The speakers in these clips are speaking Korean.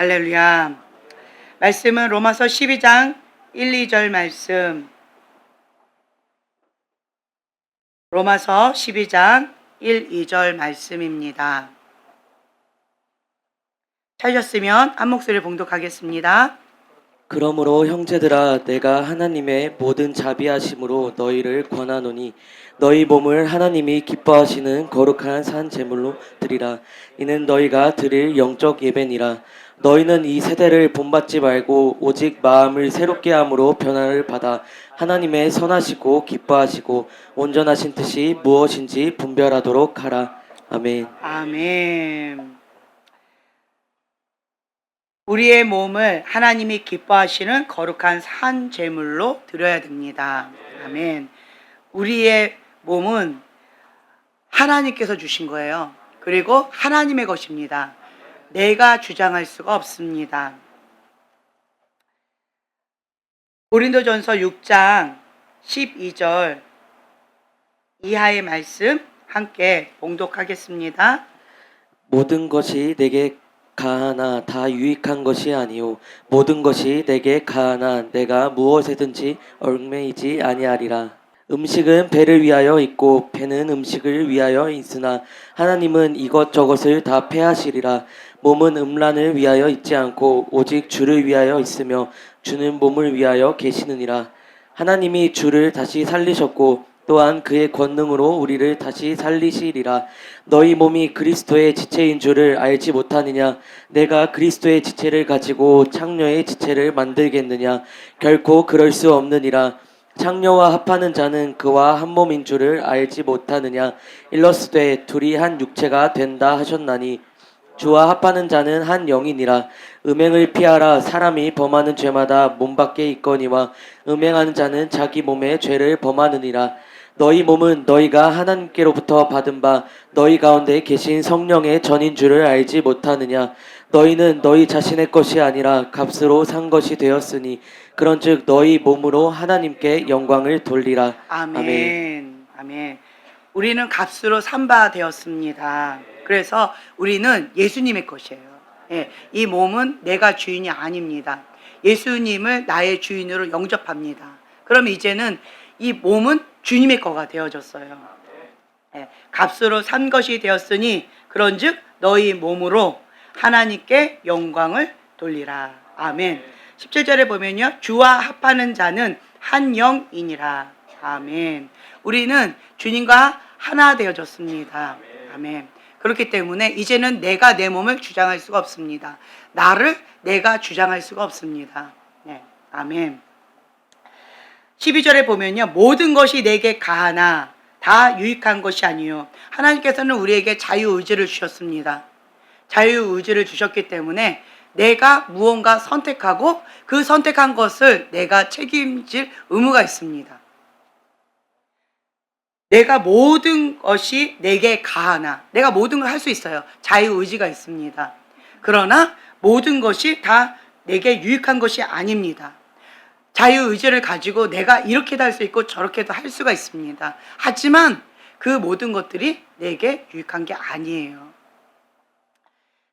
할렐루야. 말씀은 로마서 12장 1, 2절 말씀. 로마서 12장 1, 2절 말씀입니다. 찾으셨으면 한 목소리를 봉독하겠습니다. 그러므로 형제들아 내가 하나님의 모든 자비하심으로 너희를 권하노니 너희 몸을 하나님이 기뻐하시는 거룩한 산 제물로 드리라. 이는 너희가 드릴 영적 예배니라. 너희는 이 세대를 본받지 말고 오직 마음을 새롭게 함으로 변화를 받아 하나님의 선하시고 기뻐하시고 온전하신 뜻이 무엇인지 분별하도록 하라. 아멘. 아멘. 우리의 몸을 하나님이 기뻐하시는 거룩한 산 제물로 드려야 됩니다. 아멘. 우리의 몸은 하나님께서 주신 거예요. 그리고 하나님의 것입니다. 내가 주장할 수가 없습니다. 고린도전서 6장 12절 이하의 말씀 함께 봉독하겠습니다. 모든 것이 내게 가하나 다 유익한 것이 아니요 모든 것이 내게 가하나 내가 무엇에든지 얽매이지 아니하리라. 음식은 배를 위하여 있고 배는 음식을 위하여 있으나 하나님은 이것저것을 다 패하시리라. 몸은 음란을 위하여 있지 않고 오직 주를 위하여 있으며 주는 몸을 위하여 계시느니라. 하나님이 주를 다시 살리셨고 또한 그의 권능으로 우리를 다시 살리시리라. 너희 몸이 그리스도의 지체인 줄을 알지 못하느냐? 내가 그리스도의 지체를 가지고 창녀의 지체를 만들겠느냐? 결코 그럴 수 없느니라. 창녀와 합하는 자는 그와 한 몸인 줄을 알지 못하느냐? 일러스되 둘이 한 육체가 된다 하셨나니 주와 합하는 자는 한 영이니라. 음행을 피하라. 사람이 범하는 죄마다 몸 밖에 있거니와 음행하는 자는 자기 몸에 죄를 범하느니라. 너희 몸은 너희가 하나님께로부터 받은 바 너희 가운데 계신 성령의 전인 줄을 알지 못하느냐? 너희는 너희 자신의 것이 아니라 값으로 산 것이 되었으니 그런즉 너희 몸으로 하나님께 영광을 돌리라. 아멘. 아멘. 우리는 값으로 산 바 되었습니다. 그래서 우리는 예수님의 것이에요. 예, 이 몸은 내가 주인이 아닙니다. 예수님을 나의 주인으로 영접합니다. 그럼 이제는 이 몸은 주님의 거가 되어졌어요. 예, 값으로 산 것이 되었으니 그런즉 너희 몸으로 하나님께 영광을 돌리라. 아멘. 17절에 보면요. 주와 합하는 자는 한 영이니라. 아멘. 우리는 주님과 하나 되어졌습니다. 아멘. 그렇기 때문에 이제는 내가 내 몸을 주장할 수가 없습니다. 나를 내가 주장할 수가 없습니다. 네. 아멘. 12절에 보면요. 모든 것이 내게 가하나 다 유익한 것이 아니요. 하나님께서는 우리에게 자유의지를 주셨습니다. 자유의지를 주셨기 때문에 내가 무언가 선택하고 그 선택한 것을 내가 책임질 의무가 있습니다. 내가 모든 것이 내게 가하나 내가 모든 걸 할 수 있어요. 자유의지가 있습니다. 그러나 모든 것이 다 내게 유익한 것이 아닙니다. 자유의지를 가지고 내가 이렇게도 할 수 있고 저렇게도 할 수가 있습니다. 하지만 그 모든 것들이 내게 유익한 게 아니에요.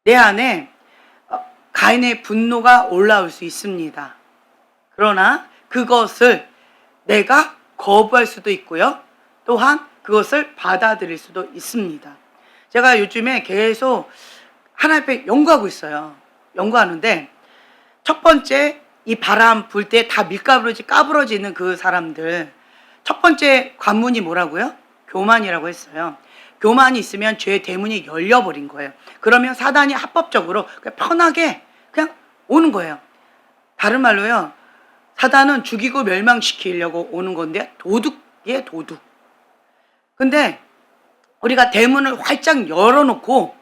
내 안에 가인의 분노가 올라올 수 있습니다. 그러나 그것을 내가 거부할 수도 있고요. 또한 그것을 받아들일 수도 있습니다. 제가 요즘에 계속 하나님 앞에 연구하고 있어요. 연구하는데 첫 번째 이 바람 불 때 다 까부러지는 그 사람들 첫 번째 관문이 뭐라고요? 교만이라고 했어요. 교만이 있으면 죄의 대문이 열려버린 거예요. 그러면 사단이 합법적으로 그냥 편하게 그냥 오는 거예요. 다른 말로요. 사단은 죽이고 멸망시키려고 오는 건데 도둑이에요. 도둑. 근데 우리가 대문을 활짝 열어놓고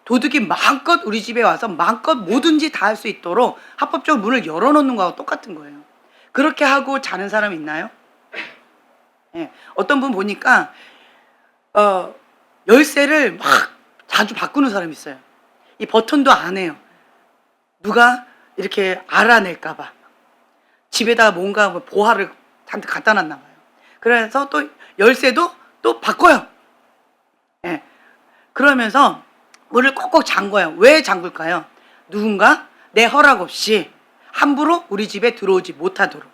도둑이 마음껏 우리 집에 와서 마음껏 뭐든지 다 할 수 있도록 합법적으로 문을 열어놓는 거하고 똑같은 거예요. 그렇게 하고 자는 사람 있나요? 네. 어떤 분 보니까 열쇠를 막 자주 바꾸는 사람이 있어요. 이 버튼도 안 해요. 누가 이렇게 알아낼까 봐. 집에다가 뭔가 보화를 잔뜩 갖다 놨나 봐요. 그래서 또 열쇠도 또 바꿔요. 그러면서 문을 꼭꼭 잠궈요. 왜 잠글까요? 누군가 내 허락 없이 함부로 우리 집에 들어오지 못하도록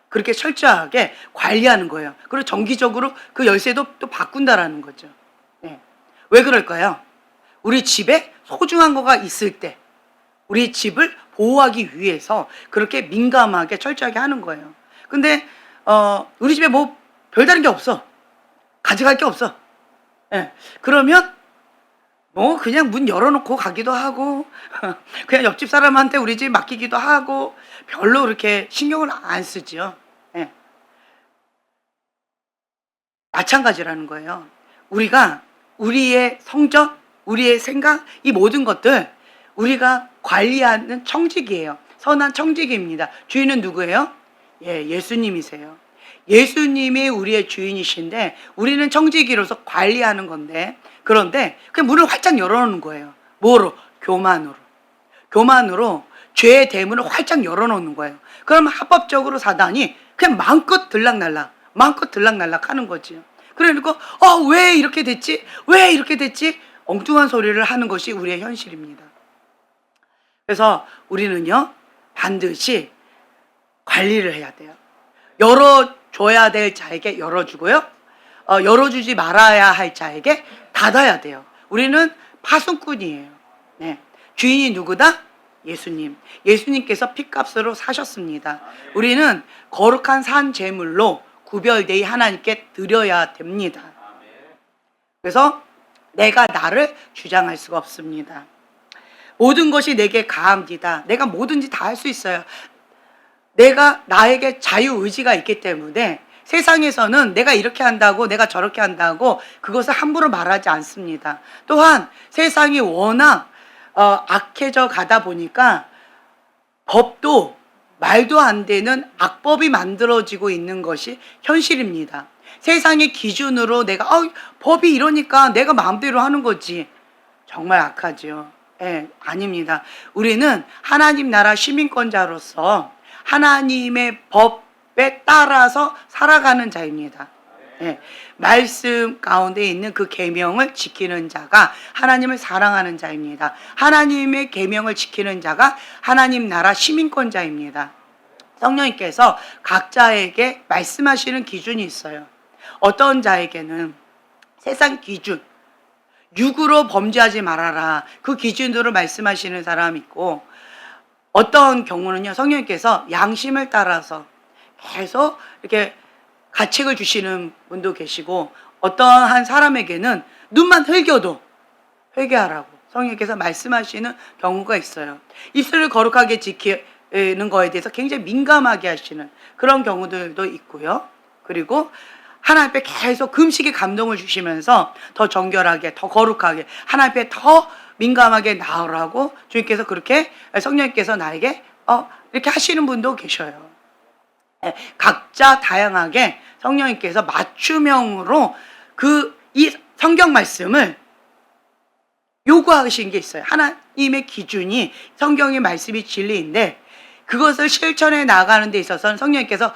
그렇게 철저하게 관리하는 거예요. 그리고 정기적으로 그 열쇠도 또 바꾼다라는 거죠. 네. 왜 그럴까요? 우리 집에 소중한 거가 있을 때 우리 집을 보호하기 위해서 그렇게 민감하게 철저하게 하는 거예요. 근데 우리 집에 뭐 별다른 게 없어. 가져갈 게 없어. 예. 그러면 뭐 그냥 문 열어놓고 가기도 하고 그냥 옆집 사람한테 우리 집 맡기기도 하고 별로 그렇게 신경을 안 쓰죠. 예. 마찬가지라는 거예요. 우리가 우리의 성적, 우리의 생각, 이 모든 것들 우리가 관리하는 청직이에요. 선한 청직입니다. 주인은 누구예요? 예, 예수님이세요. 예수님이 우리의 주인이신데 우리는 청지기로서 관리하는 건데, 그런데 그냥 문을 활짝 열어놓는 거예요. 뭐로? 교만으로. 교만으로 죄의 대문을 활짝 열어놓는 거예요. 그러면 합법적으로 사단이 그냥 마음껏 들락날락 하는 거지요. 그러니까 왜 이렇게 됐지? 왜 이렇게 됐지? 엉뚱한 소리를 하는 것이 우리의 현실입니다. 그래서 우리는요 반드시 관리를 해야 돼요. 열어줘야 될 자에게 열어주고요. 열어주지 말아야 할 자에게 닫아야 돼요. 우리는 파수꾼이에요. 네. 주인이 누구다? 예수님. 예수님께서 핏값으로 사셨습니다. 우리는 거룩한 산 제물로 구별되이 하나님께 드려야 됩니다. 그래서 내가 나를 주장할 수가 없습니다. 모든 것이 내게 가합니다. 내가 뭐든지 다 할 수 있어요. 내가 나에게 자유의지가 있기 때문에 세상에서는 내가 이렇게 한다고 내가 저렇게 한다고 그것을 함부로 말하지 않습니다. 또한 세상이 워낙 악해져 가다 보니까 법도 말도 안 되는 악법이 만들어지고 있는 것이 현실입니다. 세상의 기준으로 내가 법이 이러니까 내가 마음대로 하는 거지. 정말 악하죠. 예, 아닙니다. 우리는 하나님 나라 시민권자로서 하나님의 법에 따라서 살아가는 자입니다. 예, 말씀 가운데 있는 그 계명을 지키는 자가 하나님을 사랑하는 자입니다. 하나님의 계명을 지키는 자가 하나님 나라 시민권자입니다. 성령님께서 각자에게 말씀하시는 기준이 있어요. 어떤 자에게는 세상 기준, 육으로 범죄하지 말아라, 그 기준으로 말씀하시는 사람이 있고, 어떤 경우는요 성령님께서 양심을 따라서 계속 이렇게 가책을 주시는 분도 계시고, 어떠한 사람에게는 눈만 흘겨도 회개하라고 성령님께서 말씀하시는 경우가 있어요. 입술을 거룩하게 지키는 거에 대해서 굉장히 민감하게 하시는 그런 경우들도 있고요. 그리고 하나님 앞에 계속 금식의 감동을 주시면서 더 정결하게, 더 거룩하게 하나님 앞에 더 민감하게 나오라고 주님께서 그렇게 성령님께서 나에게 이렇게 하시는 분도 계셔요. 각자 다양하게 성령님께서 맞춤형으로 이 성경 말씀을 요구하신 게 있어요. 하나님의 기준이 성경의 말씀이 진리인데 그것을 실천해 나가는 데 있어서는 성령님께서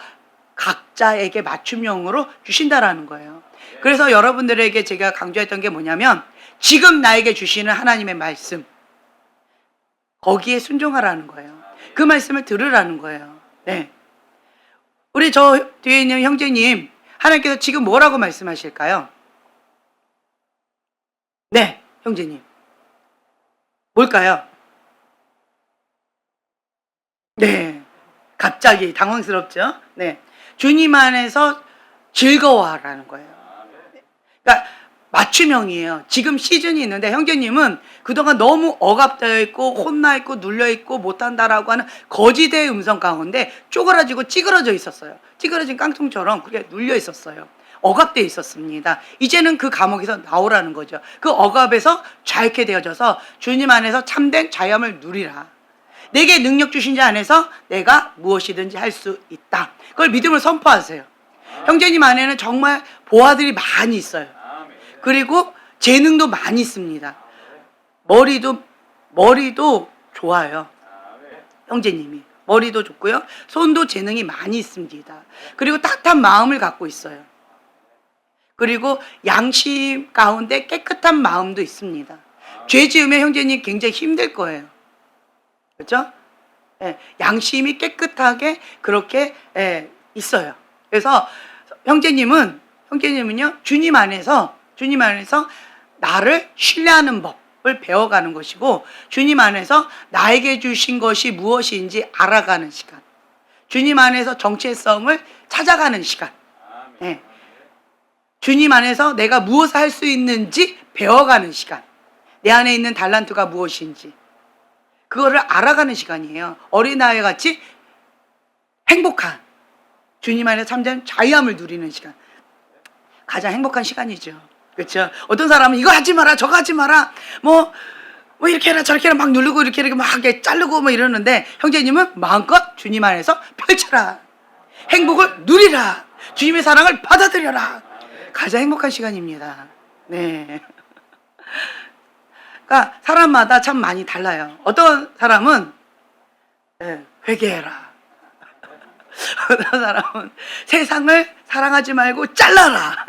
각자에게 맞춤형으로 주신다라는 거예요. 그래서 여러분들에게 제가 강조했던 게 뭐냐면 지금 나에게 주시는 하나님의 말씀, 거기에 순종하라는 거예요. 그 말씀을 들으라는 거예요. 네. 우리 저 뒤에 있는 형제님, 하나님께서 지금 뭐라고 말씀하실까요? 네, 형제님. 뭘까요? 네. 갑자기 당황스럽죠? 네. 주님 안에서 즐거워하라는 거예요. 그러니까 맞춤형이에요. 지금 시즌이 있는데 형제님은 그동안 너무 억압되어 있고 혼나 있고 눌려 있고 못한다라고 하는 거짓의 음성 가운데 쪼그라지고 찌그러져 있었어요. 찌그러진 깡통처럼 그게 눌려 있었어요. 억압되어 있었습니다. 이제는 그 감옥에서 나오라는 거죠. 그 억압에서 자유케 되어져서 주님 안에서 참된 자유함을 누리라. 내게 능력 주신 자 안에서 내가 무엇이든지 할 수 있다. 그걸 믿음으로 선포하세요. 형제님 안에는 정말 보아들이 많이 있어요. 그리고 재능도 많이 있습니다. 머리도 좋아요. 형제님이 머리도 좋고요. 손도 재능이 많이 있습니다. 그리고 따뜻한 마음을 갖고 있어요. 그리고 양심 가운데 깨끗한 마음도 있습니다. 죄 지으면 형제님 굉장히 힘들 거예요. 그렇죠? 예, 양심이 깨끗하게 그렇게 있어요. 그래서 형제님은요 주님 안에서 나를 신뢰하는 법을 배워가는 것이고, 주님 안에서 나에게 주신 것이 무엇인지 알아가는 시간, 주님 안에서 정체성을 찾아가는 시간, 예, 주님 안에서 내가 무엇을 할 수 있는지 배워가는 시간, 내 안에 있는 달란트가 무엇인지 그거를 알아가는 시간이에요. 어린아이 같이 행복한, 주님 안에 참된 자유함을 누리는 시간, 가장 행복한 시간이죠. 그렇죠? 어떤 사람은 이거 하지 마라, 저거 하지 마라, 뭐 이렇게 해라, 저렇게 해라 막 누르고 이렇게 막 자르고 뭐 이러는데, 형제님은 마음껏 주님 안에서 펼쳐라, 행복을 누리라, 주님의 사랑을 받아들여라. 가장 행복한 시간입니다. 네. 그러니까 사람마다 참 많이 달라요. 어떤 사람은 회개해라. 어떤 사람은 세상을 사랑하지 말고 잘라라.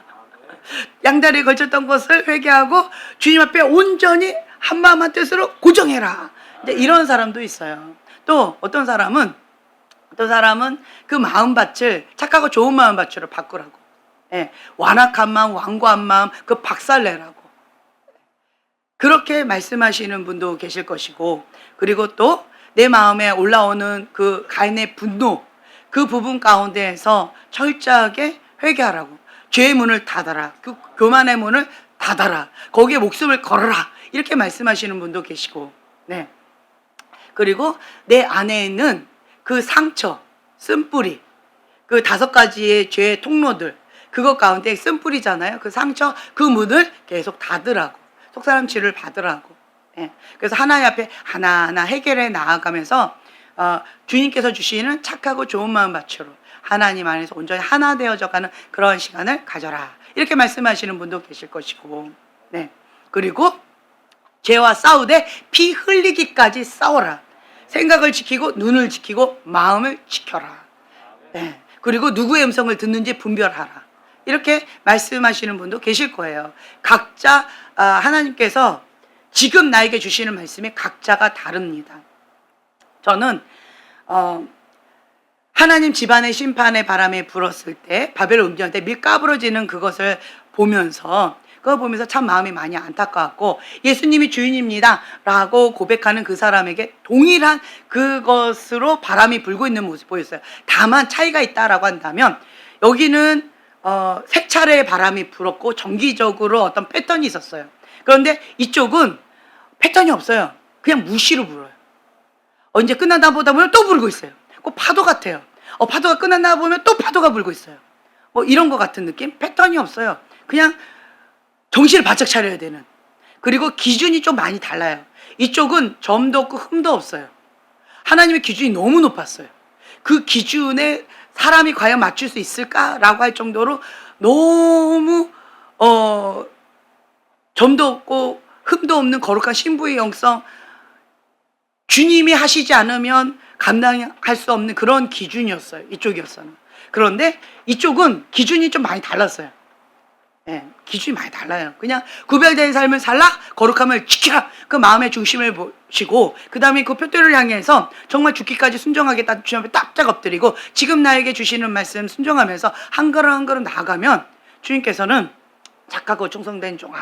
양다리에 걸쳤던 것을 회개하고 주님 앞에 온전히 한마음 한뜻으로 고정해라. 이제 이런 사람도 있어요. 또 어떤 사람은 그 마음밭을 착하고 좋은 마음밭으로 바꾸라고. 완악한 마음, 완고한 마음 그 박살내라고. 그렇게 말씀하시는 분도 계실 것이고, 그리고 또 내 마음에 올라오는 그 가인의 분노, 그 부분 가운데에서 철저하게 회개하라고. 죄의 문을 닫아라. 그 교만의 문을 닫아라. 거기에 목숨을 걸어라. 이렇게 말씀하시는 분도 계시고, 네. 그리고 내 안에 있는 그 상처, 쓴뿌리, 그 5가지의 죄의 통로들, 그것 가운데 쓴뿌리잖아요. 그 상처, 그 문을 계속 닫으라고. 속사람 치료를 받으라고. 그래서 하나님 앞에 하나하나 해결해 나아가면서 주님께서 주시는 착하고 좋은 마음밭으로 하나님 안에서 온전히 하나 되어져가는 그런 시간을 가져라. 이렇게 말씀하시는 분도 계실 것이고, 네. 그리고 죄와 싸우되 피 흘리기까지 싸워라. 생각을 지키고 눈을 지키고 마음을 지켜라. 네. 그리고 누구의 음성을 듣는지 분별하라. 이렇게 말씀하시는 분도 계실 거예요. 각자 하나님께서 지금 나에게 주시는 말씀이 각자가 다릅니다. 저는 하나님 집안의 심판의 바람이 불었을 때, 바벨 음녀 때 밀 까부러지는 그것을 보면서 참 마음이 많이 안타까웠고, 예수님이 주인입니다 라고 고백하는 그 사람에게 동일한 그것으로 바람이 불고 있는 모습 보였어요. 다만 차이가 있다라고 한다면, 여기는 3차례의 바람이 불었고 정기적으로 어떤 패턴이 있었어요. 그런데 이쪽은 패턴이 없어요. 그냥 무시로 불어요. 언제 끝나다 보다 보면 또 불고 있어요. 꼭 파도 같아요. 파도가 끝났나 보면 또 파도가 불고 있어요. 뭐 이런 것 같은 느낌? 패턴이 없어요. 그냥 정신을 바짝 차려야 되는. 그리고 기준이 좀 많이 달라요. 이쪽은 점도 없고 흠도 없어요. 하나님의 기준이 너무 높았어요. 그 기준에 사람이 과연 맞출 수 있을까라고 할 정도로 너무 점도 없고 흠도 없는 거룩한 신부의 영성, 주님이 하시지 않으면 감당할 수 없는 그런 기준이었어요. 이쪽이었어요. 그런데 이쪽은 기준이 좀 많이 달랐어요. 기준이 많이 달라요. 그냥 구별된 삶을 살라, 거룩함을 지키라. 그 마음의 중심을 보시고, 그 다음에 그 표대를 향해서 정말 죽기까지 순종하겠다. 주님 앞에 딱 엎드리고 지금 나에게 주시는 말씀 순종하면서 한 걸음 한 걸음 나아가면 주님께서는 착하고 충성된 종아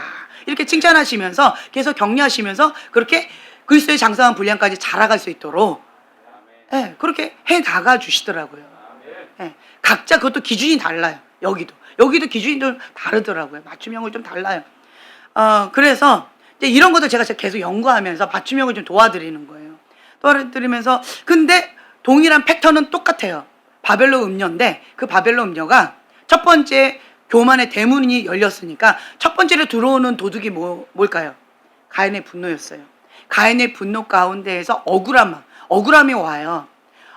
이렇게 칭찬하시면서 계속 격려하시면서 그렇게 그리스도의 장성한 분량까지 자라갈 수 있도록 그렇게 해 나가 주시더라고요. 각자 그것도 기준이 달라요. 여기도 기준이 좀 다르더라고요. 맞춤형을 좀 달라요. 그래서 이제 이런 것도 제가 계속 연구하면서 맞춤형을 좀 도와드리는 거예요. 도와드리면서 근데 동일한 패턴은 똑같아요. 바벨론 음녀인데 그 바벨론 음녀가 첫 번째 교만의 대문이 열렸으니까 첫 번째로 들어오는 도둑이 뭘까요? 가인의 분노였어요. 가인의 분노 가운데에서 억울함이 와요.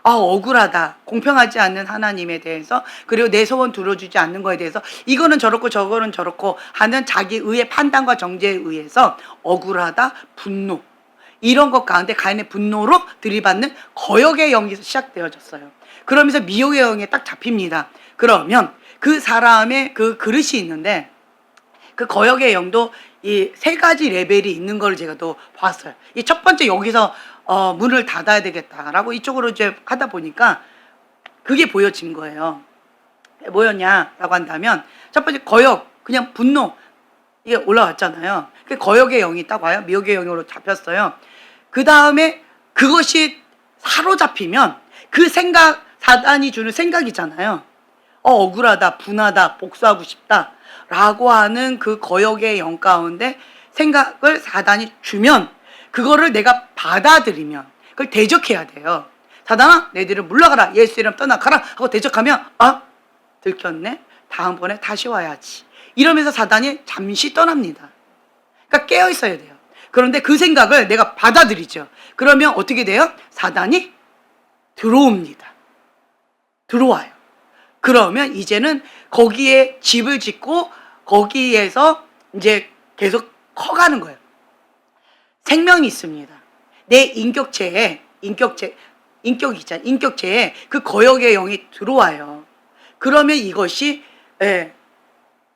억울하다. 공평하지 않는 하나님에 대해서, 그리고 내 소원 들어주지 않는 거에 대해서 이거는 저렇고 저거는 저렇고 하는 자기 의의 판단과 정죄에 의해서 억울하다, 분노. 이런 것 가운데 가인의 분노로 들이받는 거역의 영이 시작되어졌어요. 그러면서 미혹의 영에 딱 잡힙니다. 그러면 그 사람의 그 그릇이 있는데 그 거역의 영도 이 3가지 레벨이 있는 걸 제가 또 봤어요. 이 첫 번째 여기서 문을 닫아야 되겠다라고 이쪽으로 이제 하다 보니까 그게 보여진 거예요. 뭐였냐라고 한다면 첫 번째 거역, 그냥 분노, 이게 올라왔잖아요. 그 거역의 영이 딱 와요. 미혹의 영으로 잡혔어요. 그 다음에 그것이 사로잡히면 그 생각, 사단이 주는 생각이잖아요. 억울하다, 분하다, 복수하고 싶다 라고 하는 그 거역의 영 가운데 생각을 사단이 주면 그거를 내가 받아들이면 그걸 대적해야 돼요. 사단아, 너희들은 물러가라, 예수 이름 떠나가라 하고 대적하면 들켰네, 다음번에 다시 와야지 이러면서 사단이 잠시 떠납니다. 그러니까 깨어 있어야 돼요. 그런데 그 생각을 내가 받아들이죠. 그러면 어떻게 돼요? 사단이 들어옵니다. 들어와요. 그러면 이제는 거기에 집을 짓고 거기에서 이제 계속 커가는 거예요. 생명이 있습니다. 내 인격체에 그 거역의 영이 들어와요. 그러면 이것이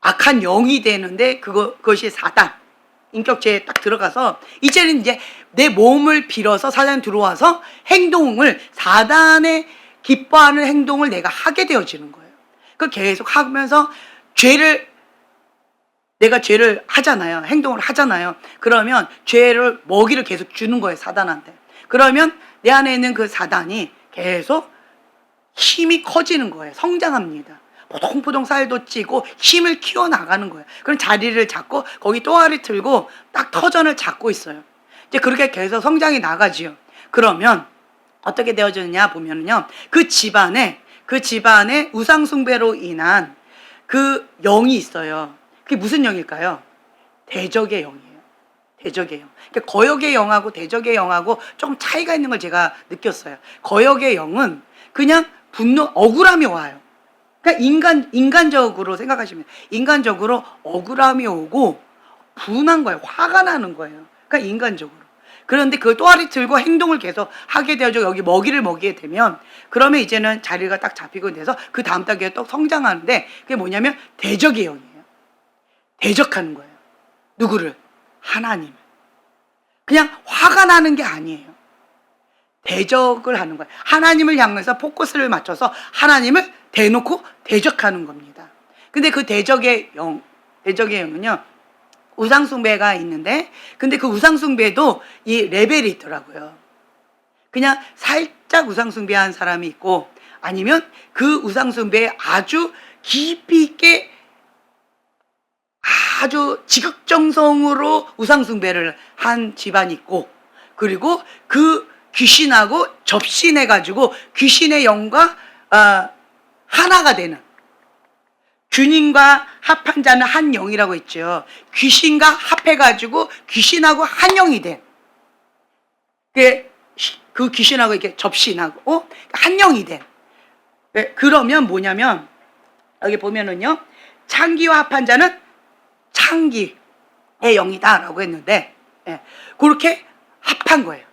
악한 영이 되는데 그것이 사단 인격체에 딱 들어가서 이제는 이제 내 몸을 빌어서 사단이 들어와서 행동을, 사단의 기뻐하는 행동을 내가 하게 되어지는 거예요. 그 계속 하면서 내가 죄를 하잖아요. 행동을 하잖아요. 그러면 죄를 먹이를 계속 주는 거예요, 사단한테. 그러면 내 안에 있는 그 사단이 계속 힘이 커지는 거예요. 성장합니다. 포동포동 살도 찌고 힘을 키워나가는 거예요. 그럼 자리를 잡고 거기 또아리 틀고 딱 터전을 잡고 있어요. 이제 그렇게 계속 성장이 나가지요. 그러면 어떻게 되어지느냐 보면은요, 그 집안에 우상숭배로 인한 그 영이 있어요. 그게 무슨 영일까요? 대적의 영이에요. 대적의 영. 그러니까 거역의 영하고 대적의 영하고 좀 차이가 있는 걸 제가 느꼈어요. 거역의 영은 그냥 분노, 억울함이 와요. 그러니까 인간적으로 생각하시면 인간적으로 억울함이 오고 분한 거예요. 화가 나는 거예요. 그러니까 인간적으로. 그런데 그걸 또아리 틀고 행동을 계속 하게 되어져 여기 먹이를 먹이게 되면 그러면 이제는 자리가 딱 잡히고 돼서 그 다음 단계에 또 성장하는데 그게 뭐냐면 대적의 영이에요. 대적하는 거예요. 누구를? 하나님을. 그냥 화가 나는 게 아니에요. 대적을 하는 거예요. 하나님을 향해서 포커스를 맞춰서 하나님을 대놓고 대적하는 겁니다. 근데 그 대적의 영은요, 우상숭배가 있는데, 근데 그 우상숭배도 이 레벨이 있더라고요. 그냥 살짝 우상숭배한 사람이 있고, 아니면 그 우상숭배에 아주 깊이 있게 아주 지극정성으로 우상숭배를 한 집안이 있고, 그리고 그 귀신하고 접신해가지고 귀신의 영과 하나가 되는, 균인과 합한 자는 한 영이라고 했죠. 귀신과 합해가지고 귀신하고 한 영이 된, 그 귀신하고 이렇게 접신하고 한 영이 된. 그러면 뭐냐면 여기 보면은요, 창기와 합한 자는 창기의 영이다라고 했는데, 그렇게 합한 거예요.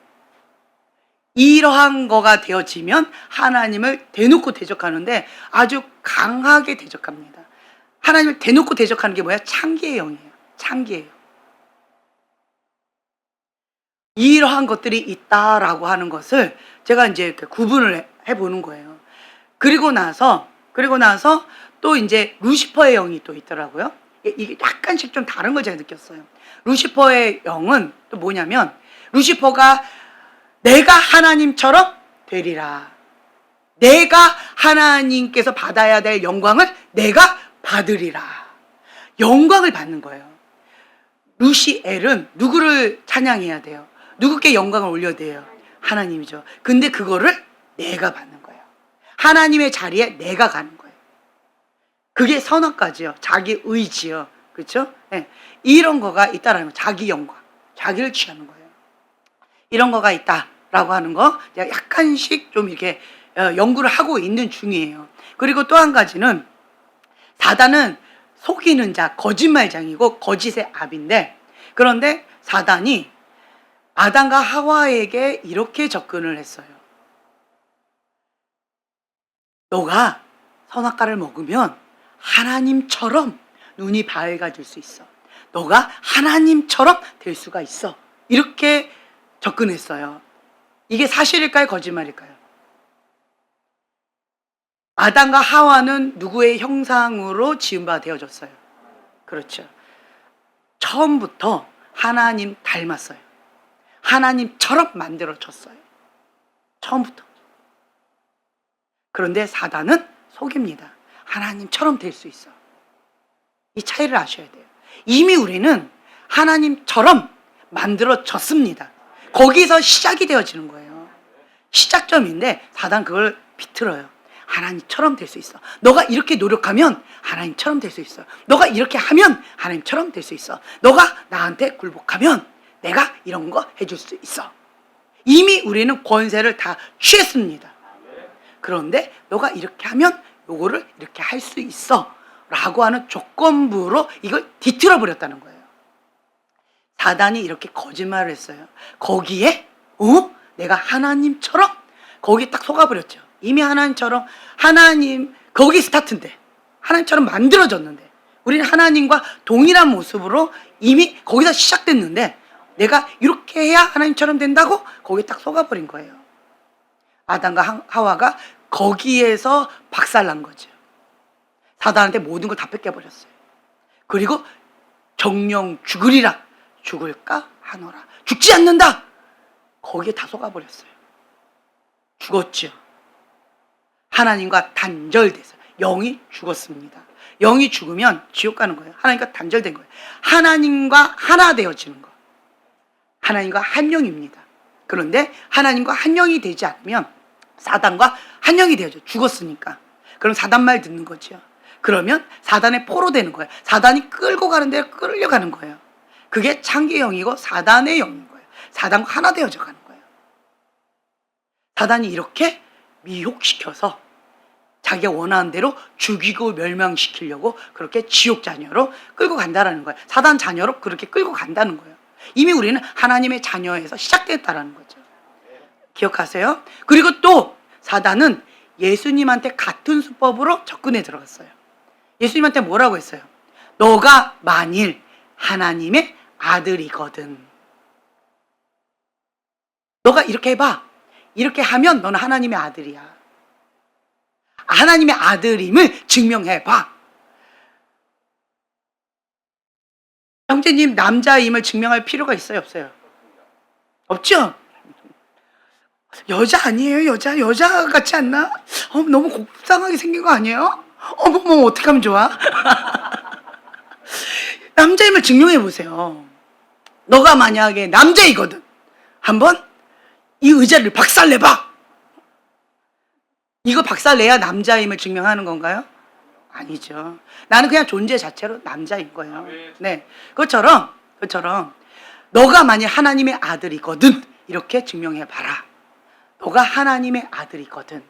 이러한 거가 되어지면 하나님을 대놓고 대적하는데 아주 강하게 대적합니다. 하나님을 대놓고 대적하는 게 뭐야? 창기의 영이에요. 창기예요. 이러한 것들이 있다라고 하는 것을 제가 이제 구분을 해보는 거예요. 그리고 나서 또 이제 루시퍼의 영이 또 있더라고요. 이게 약간씩 좀 다른 걸 제가 느꼈어요. 루시퍼의 영은 또 뭐냐면, 루시퍼가 내가 하나님처럼 되리라. 내가 하나님께서 받아야 될 영광을 내가 받으리라. 영광을 받는 거예요. 루시엘은 누구를 찬양해야 돼요? 누구께 영광을 올려야 돼요? 하나님이죠. 근데 그거를 내가 받는 거예요. 하나님의 자리에 내가 가는 거예요. 그게 선악과지요. 자기 의지요. 그렇죠? 네. 이런 거가 있다라는 거예요. 자기 영광, 자기를 취하는 거예요. 이런 거가 있다라고 하는 거 제가 약간씩 좀 이렇게 연구를 하고 있는 중이에요. 그리고 또 한 가지는, 사단은 속이는 자, 거짓말장이고 거짓의 압인데, 그런데 사단이 아담과 하와에게 이렇게 접근을 했어요. 너가 선악과를 먹으면 하나님처럼 눈이 밝아질 수 있어. 너가 하나님처럼 될 수가 있어. 이렇게 접근했어요. 이게 사실일까요? 거짓말일까요? 아담과 하와는 누구의 형상으로 지음바 되어졌어요? 그렇죠. 처음부터 하나님 닮았어요. 하나님처럼 만들어졌어요. 처음부터. 그런데 사단은 속입니다. 하나님처럼 될 수 있어. 이 차이를 아셔야 돼요. 이미 우리는 하나님처럼 만들어졌습니다. 거기서 시작이 되어지는 거예요. 시작점인데 사단 그걸 비틀어요. 하나님처럼 될 수 있어. 너가 이렇게 노력하면 하나님처럼 될 수 있어. 너가 이렇게 하면 하나님처럼 될 수 있어. 너가 나한테 굴복하면 내가 이런 거 해줄 수 있어. 이미 우리는 권세를 다 취했습니다. 그런데 너가 이렇게 하면 요거를 이렇게 할 수 있어 라고 하는 조건부로 이걸 뒤틀어 버렸다는 거예요. 사단이 이렇게 거짓말을 했어요. 거기에 내가 하나님처럼 거기 딱 속아버렸죠. 이미 하나님처럼, 하나님 거기 스타트인데 하나님처럼 만들어졌는데 우리는 하나님과 동일한 모습으로 이미 거기서 시작됐는데 내가 이렇게 해야 하나님처럼 된다고 거기 딱 속아버린 거예요. 아담과 하와가 거기에서 박살난 거죠. 사단한테 모든 걸 다 뺏겨버렸어요. 그리고 정령 죽으리라. 죽을까 하노라. 죽지 않는다. 거기에 다 속아버렸어요. 죽었죠. 하나님과 단절돼서 영이 죽었습니다. 영이 죽으면 지옥 가는 거예요. 하나님과 단절된 거예요. 하나님과 하나 되어지는 거. 하나님과 한 영입니다. 그런데 하나님과 한 영이 되지 않으면 사단과 한 영이 되어져. 죽었으니까. 그럼 사단 말 듣는 거죠. 그러면 사단의 포로 되는 거예요. 사단이 끌고 가는 대로 끌려가는 거예요. 그게 창기의 영이고 사단의 영인 거예요. 사단과 하나 되어져 가는 거예요. 사단이 이렇게 미혹시켜서 자기가 원하는 대로 죽이고 멸망시키려고 그렇게 지옥 자녀로 끌고 간다는 거예요. 사단 자녀로 그렇게 끌고 간다는 거예요. 이미 우리는 하나님의 자녀에서 시작됐다는 거죠. 기억하세요? 그리고 또 사단은 예수님한테 같은 수법으로 접근해 들어갔어요. 예수님한테 뭐라고 했어요? 너가 만일 하나님의 아들이거든. 너가 이렇게 해봐. 이렇게 하면 너는 하나님의 아들이야. 하나님의 아들임을 증명해봐. 형제님, 남자임을 증명할 필요가 있어요, 없어요? 없죠? 여자 아니에요? 여자 같지 않나? 너무 곱상하게 생긴 거 아니에요? 어머머, 어떻게 하면 좋아? 남자임을 증명해 보세요. 너가 만약에 남자이거든. 한번 이 의자를 박살내봐. 이거 박살내야 남자임을 증명하는 건가요? 아니죠. 나는 그냥 존재 자체로 남자인 거예요. 네, 그것처럼 너가 만약 하나님의 아들이거든 이렇게 증명해 봐라. 너가 하나님의 아들이거든.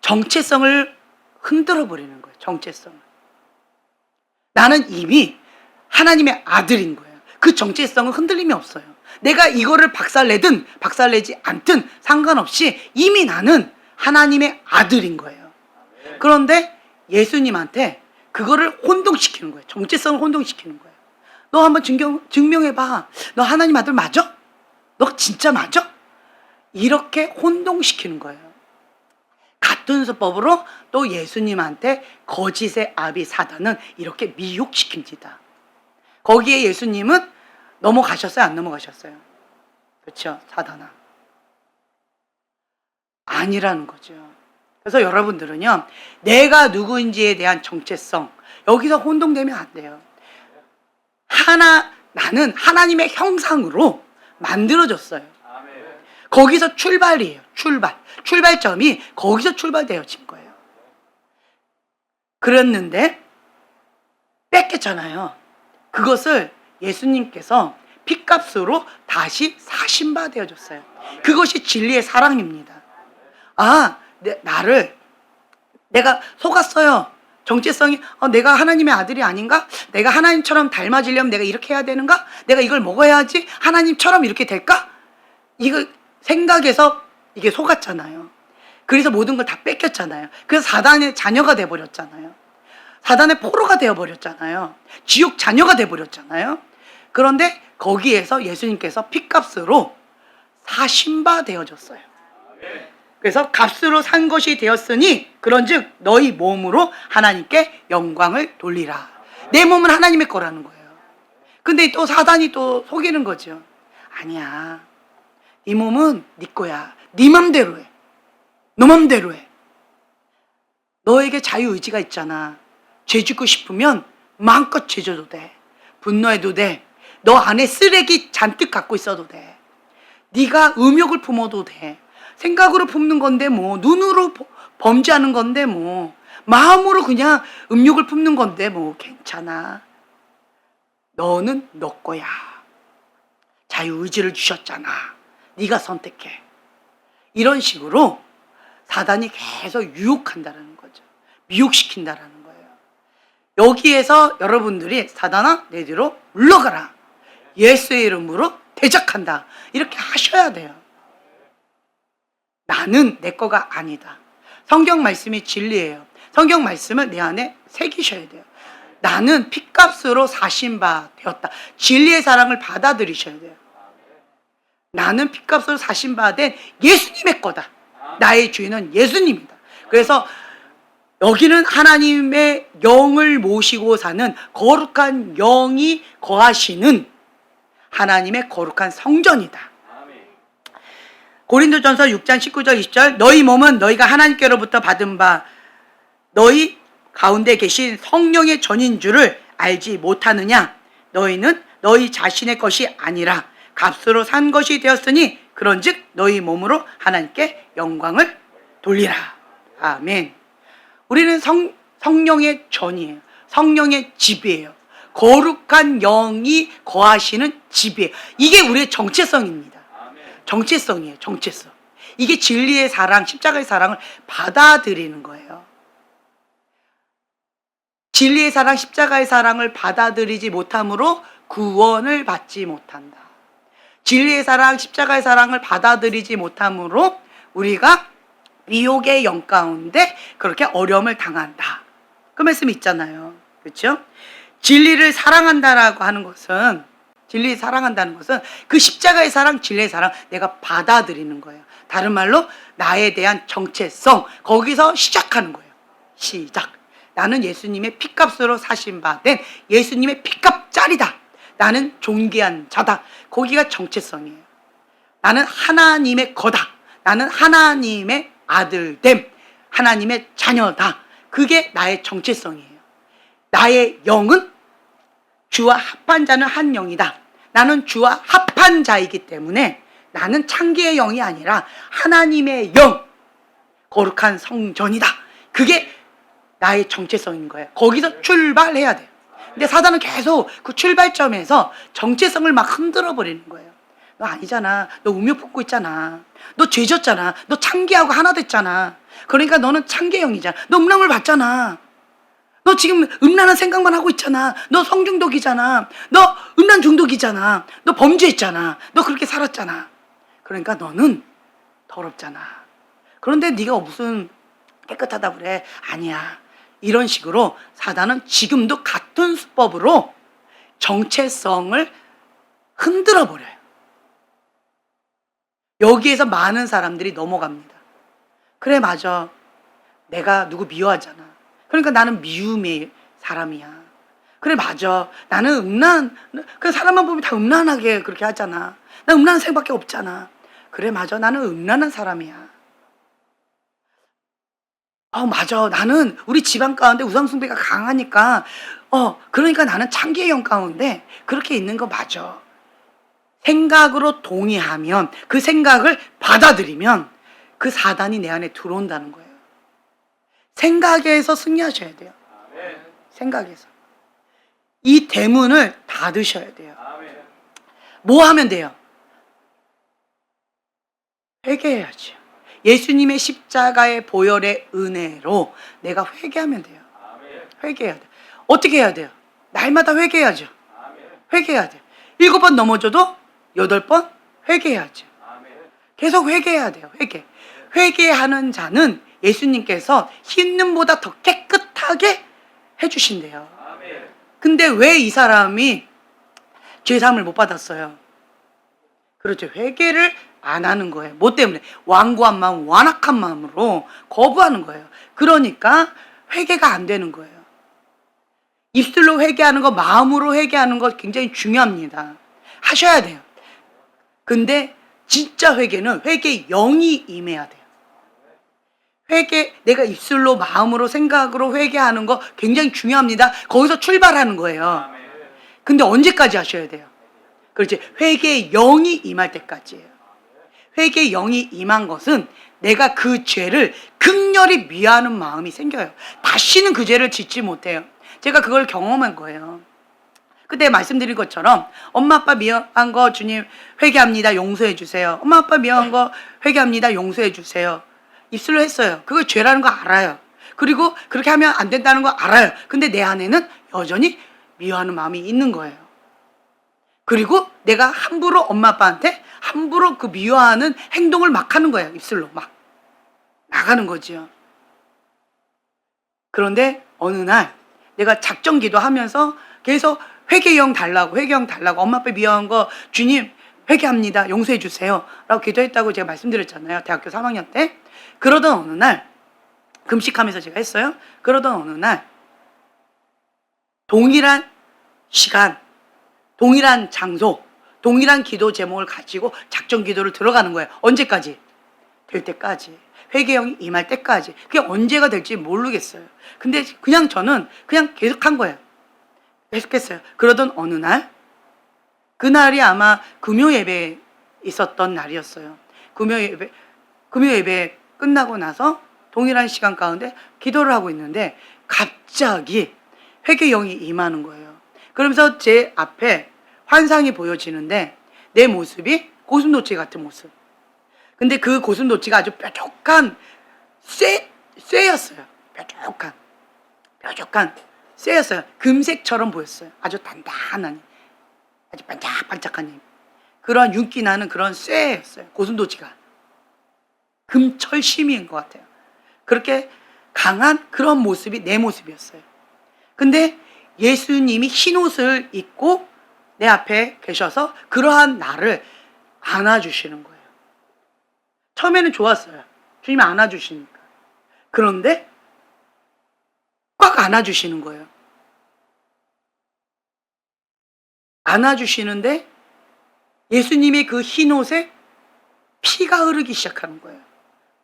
정체성을 흔들어 버리는 거예요. 정체성을. 나는 이미 하나님의 아들인 거예요. 그 정체성은 흔들림이 없어요. 내가 이거를 박살내든 박살내지 않든 상관없이 이미 나는 하나님의 아들인 거예요. 그런데 예수님한테 그거를 혼동시키는 거예요. 정체성을 혼동시키는 거예요. 너 한번 증명해봐. 너 하나님 아들 맞아? 너 진짜 맞아? 이렇게 혼동시키는 거예요. 같은 수법으로 또 예수님한테 거짓의 아비 사단은 이렇게 미혹시킵니다. 거기에 예수님은 넘어가셨어요? 안 넘어가셨어요? 그렇죠? 사단아. 아니라는 거죠. 그래서 여러분들은요, 내가 누구인지에 대한 정체성, 여기서 혼동되면 안 돼요. 나는 하나님의 형상으로 만들어졌어요. 거기서 출발이에요. 출발점이 거기서 출발되어진 거예요. 그랬는데 뺏겼잖아요. 그것을 예수님께서 핏값으로 다시 사신 바 되어졌어요. 그것이 진리의 사랑입니다. 내가 속았어요. 정체성이 내가 하나님의 아들이 아닌가? 내가 하나님처럼 닮아지려면 내가 이렇게 해야 되는가? 내가 이걸 먹어야지 하나님처럼 이렇게 될까? 이거 생각해서 이게 속았잖아요. 그래서 모든 걸 다 뺏겼잖아요. 그래서 사단의 자녀가 돼버렸잖아요. 사단의 포로가 되어버렸잖아요. 지옥 자녀가 돼버렸잖아요. 그런데 거기에서 예수님께서 핏값으로 사신 바 되어졌어요. 그래서 값으로 산 것이 되었으니 그런즉 너희 몸으로 하나님께 영광을 돌리라. 내 몸은 하나님의 거라는 거예요. 근데 또 사단이 또 속이는 거죠. 아니야. 이 몸은 네 거야. 네 맘대로 해. 너 맘대로 해. 너에게 자유의지가 있잖아. 죄 짓고 싶으면 마음껏 죄 져도 돼. 분노해도 돼. 너 안에 쓰레기 잔뜩 갖고 있어도 돼. 네가 음욕을 품어도 돼. 생각으로 품는 건데 뭐, 눈으로 범죄하는 건데 뭐, 마음으로 그냥 음욕을 품는 건데 뭐 괜찮아. 너는 너 거야. 자유의지를 주셨잖아. 네가 선택해. 이런 식으로 사단이 계속 유혹한다는 거죠. 미혹시킨다라는 거예요. 여기에서 여러분들이 사단아 내 뒤로 물러가라. 예수의 이름으로 대적한다. 이렇게 하셔야 돼요. 나는 내 거가 아니다. 성경 말씀이 진리예요. 성경 말씀을 내 안에 새기셔야 돼요. 나는 핏값으로 사신 바 되었다. 진리의 사랑을 받아들이셔야 돼요. 나는 핏값으로 사신 바 된 예수님의 거다. 나의 주인은 예수님이다. 그래서 여기는 하나님의 영을 모시고 사는 거룩한 영이 거하시는 하나님의 거룩한 성전이다. 고린도전서 6장 19절 20절 너희 몸은 너희가 하나님께로부터 받은 바 너희 가운데 계신 성령의 전인 줄을 알지 못하느냐. 너희는 너희 자신의 것이 아니라 값으로 산 것이 되었으니 그런즉 너희 몸으로 하나님께 영광을 돌리라. 아멘. 우리는 성령의 전이에요. 성령의 집이에요. 거룩한 영이 거하시는 집이에요. 이게 우리의 정체성입니다. 정체성이에요. 정체성. 이게 진리의 사랑, 십자가의 사랑을 받아들이는 거예요. 진리의 사랑, 십자가의 사랑을 받아들이지 못함으로 구원을 받지 못한다. 진리의 사랑, 십자가의 사랑을 받아들이지 못함으로 우리가 미혹의 영 가운데 그렇게 어려움을 당한다. 그 말씀 있잖아요. 그렇죠? 진리를 사랑한다라고 하는 것은, 진리를 사랑한다는 것은 그 십자가의 사랑, 진리의 사랑 내가 받아들이는 거예요. 다른 말로 나에 대한 정체성, 거기서 시작하는 거예요. 시작. 나는 예수님의 핏값으로 사신 바 된 예수님의 핏값짜리다. 나는 존귀한 자다. 거기가 정체성이에요. 나는 하나님의 거다. 나는 하나님의 아들됨. 하나님의 자녀다. 그게 나의 정체성이에요. 나의 영은 주와 합한 자는 한 영이다. 나는 주와 합한 자이기 때문에 나는 창기의 영이 아니라 하나님의 영, 거룩한 성전이다. 그게 나의 정체성인 거예요. 거기서 출발해야 돼요. 근데 사단은 계속 그 출발점에서 정체성을 막 흔들어 버리는 거예요. 너 아니잖아. 너 음욕 품고 있잖아. 너 죄졌잖아. 너 창기하고 하나 됐잖아. 그러니까 너는 창기형이잖아. 너 음란물 받잖아. 너 지금 음란한 생각만 하고 있잖아. 너 성중독이잖아. 너 음란 중독이잖아. 너 범죄했잖아. 너 그렇게 살았잖아. 그러니까 너는 더럽잖아. 그런데 네가 무슨 깨끗하다 그래. 아니야. 이런 식으로 사단은 지금도 같은 수법으로 정체성을 흔들어 버려요. 여기에서 많은 사람들이 넘어갑니다. 그래, 맞아. 내가 누구 미워하잖아. 그러니까 나는 미움의 사람이야. 그래, 맞아. 나는 그 사람만 보면 다 음란하게 그렇게 하잖아. 나 음란한 생각밖에 없잖아. 그래, 맞아. 나는 음란한 사람이야. 맞아. 나는 우리 집안 가운데 우상숭배가 강하니까, 그러니까 나는 창기의 영 가운데 그렇게 있는 거 맞아. 생각으로 동의하면, 그 생각을 받아들이면 그 사단이 내 안에 들어온다는 거예요. 생각에서 승리하셔야 돼요. 생각에서. 이 대문을 닫으셔야 돼요. 뭐 하면 돼요? 회개해야죠. 예수님의 십자가의 보혈의 은혜로 내가 회개하면 돼요. 회개해야 돼요. 어떻게 해야 돼요? 날마다 회개해야죠. 회개해야 돼요. 7번 넘어져도 8번 회개해야죠. 계속 회개해야 돼요. 회개하는 자는 예수님께서 흰눈보다 더 깨끗하게 해주신대요. 근데 왜 이 사람이 죄사함을 못 받았어요? 그렇죠. 회개를 안 하는 거예요. 뭐 때문에? 완고한 마음, 완악한 마음으로 거부하는 거예요. 그러니까 회개가 안 되는 거예요. 입술로 회개하는 거, 마음으로 회개하는 거 굉장히 중요합니다. 하셔야 돼요. 근데 진짜 회개는 회개의 영이 임해야 돼요. 회개, 내가 입술로, 마음으로, 생각으로 회개하는 거 굉장히 중요합니다. 거기서 출발하는 거예요. 근데 언제까지 하셔야 돼요? 그렇지. 회개의 영이 임할 때까지예요. 회개의 영이 임한 것은 내가 그 죄를 극렬히 미워하는 마음이 생겨요. 다시는 그 죄를 짓지 못해요. 제가 그걸 경험한 거예요. 그때 말씀드린 것처럼 엄마 아빠 미워한 거 주님 회개합니다. 용서해 주세요. 엄마 아빠 미워한 거 회개합니다. 용서해 주세요. 입술로 했어요. 그거 죄라는 거 알아요. 그리고 그렇게 하면 안 된다는 거 알아요. 근데 내 안에는 여전히 미워하는 마음이 있는 거예요. 그리고 내가 함부로 엄마 아빠한테 함부로 그 미워하는 행동을 막 하는 거예요. 입술로 막 나가는 거지요. 그런데 어느 날 내가 작정 기도하면서 계속 회개영 달라고 엄마 아빠 미워한 거 주님 회개합니다. 용서해 주세요. 라고 기도했다고 제가 말씀드렸잖아요. 대학교 3학년 때. 그러던 어느 날 금식하면서 제가 했어요. 그러던 어느 날 동일한 시간, 동일한 장소, 동일한 기도 제목을 가지고 작정 기도를 들어가는 거예요. 언제까지? 될 때까지. 회개형이 임할 때까지. 그게 언제가 될지 모르겠어요. 근데 그냥 저는 그냥 계속한 거예요. 계속했어요. 그러던 어느 날, 그날이 아마 금요 예배 있었던 날이었어요. 금요 예배 끝나고 나서 동일한 시간 가운데 기도를 하고 있는데 갑자기 회개형이 임하는 거예요. 그러면서 제 앞에 환상이 보여지는데 내 모습이 고슴도치 같은 모습. 근데 그 고슴도치가 아주 뾰족한 쇠였어요. 뾰족한 쇠였어요. 금색처럼 보였어요. 아주 단단한, 아주 반짝반짝한 힘. 그런 윤기 나는 그런 쇠였어요. 고슴도치가. 금철심인 것 같아요. 그렇게 강한 그런 모습이 내 모습이었어요. 근데 예수님이 흰 옷을 입고 내 앞에 계셔서 그러한 나를 안아주시는 거예요. 처음에는 좋았어요. 주님이 안아주시니까. 그런데 꽉 안아주시는 거예요. 안아주시는데 예수님의 그 흰 옷에 피가 흐르기 시작하는 거예요.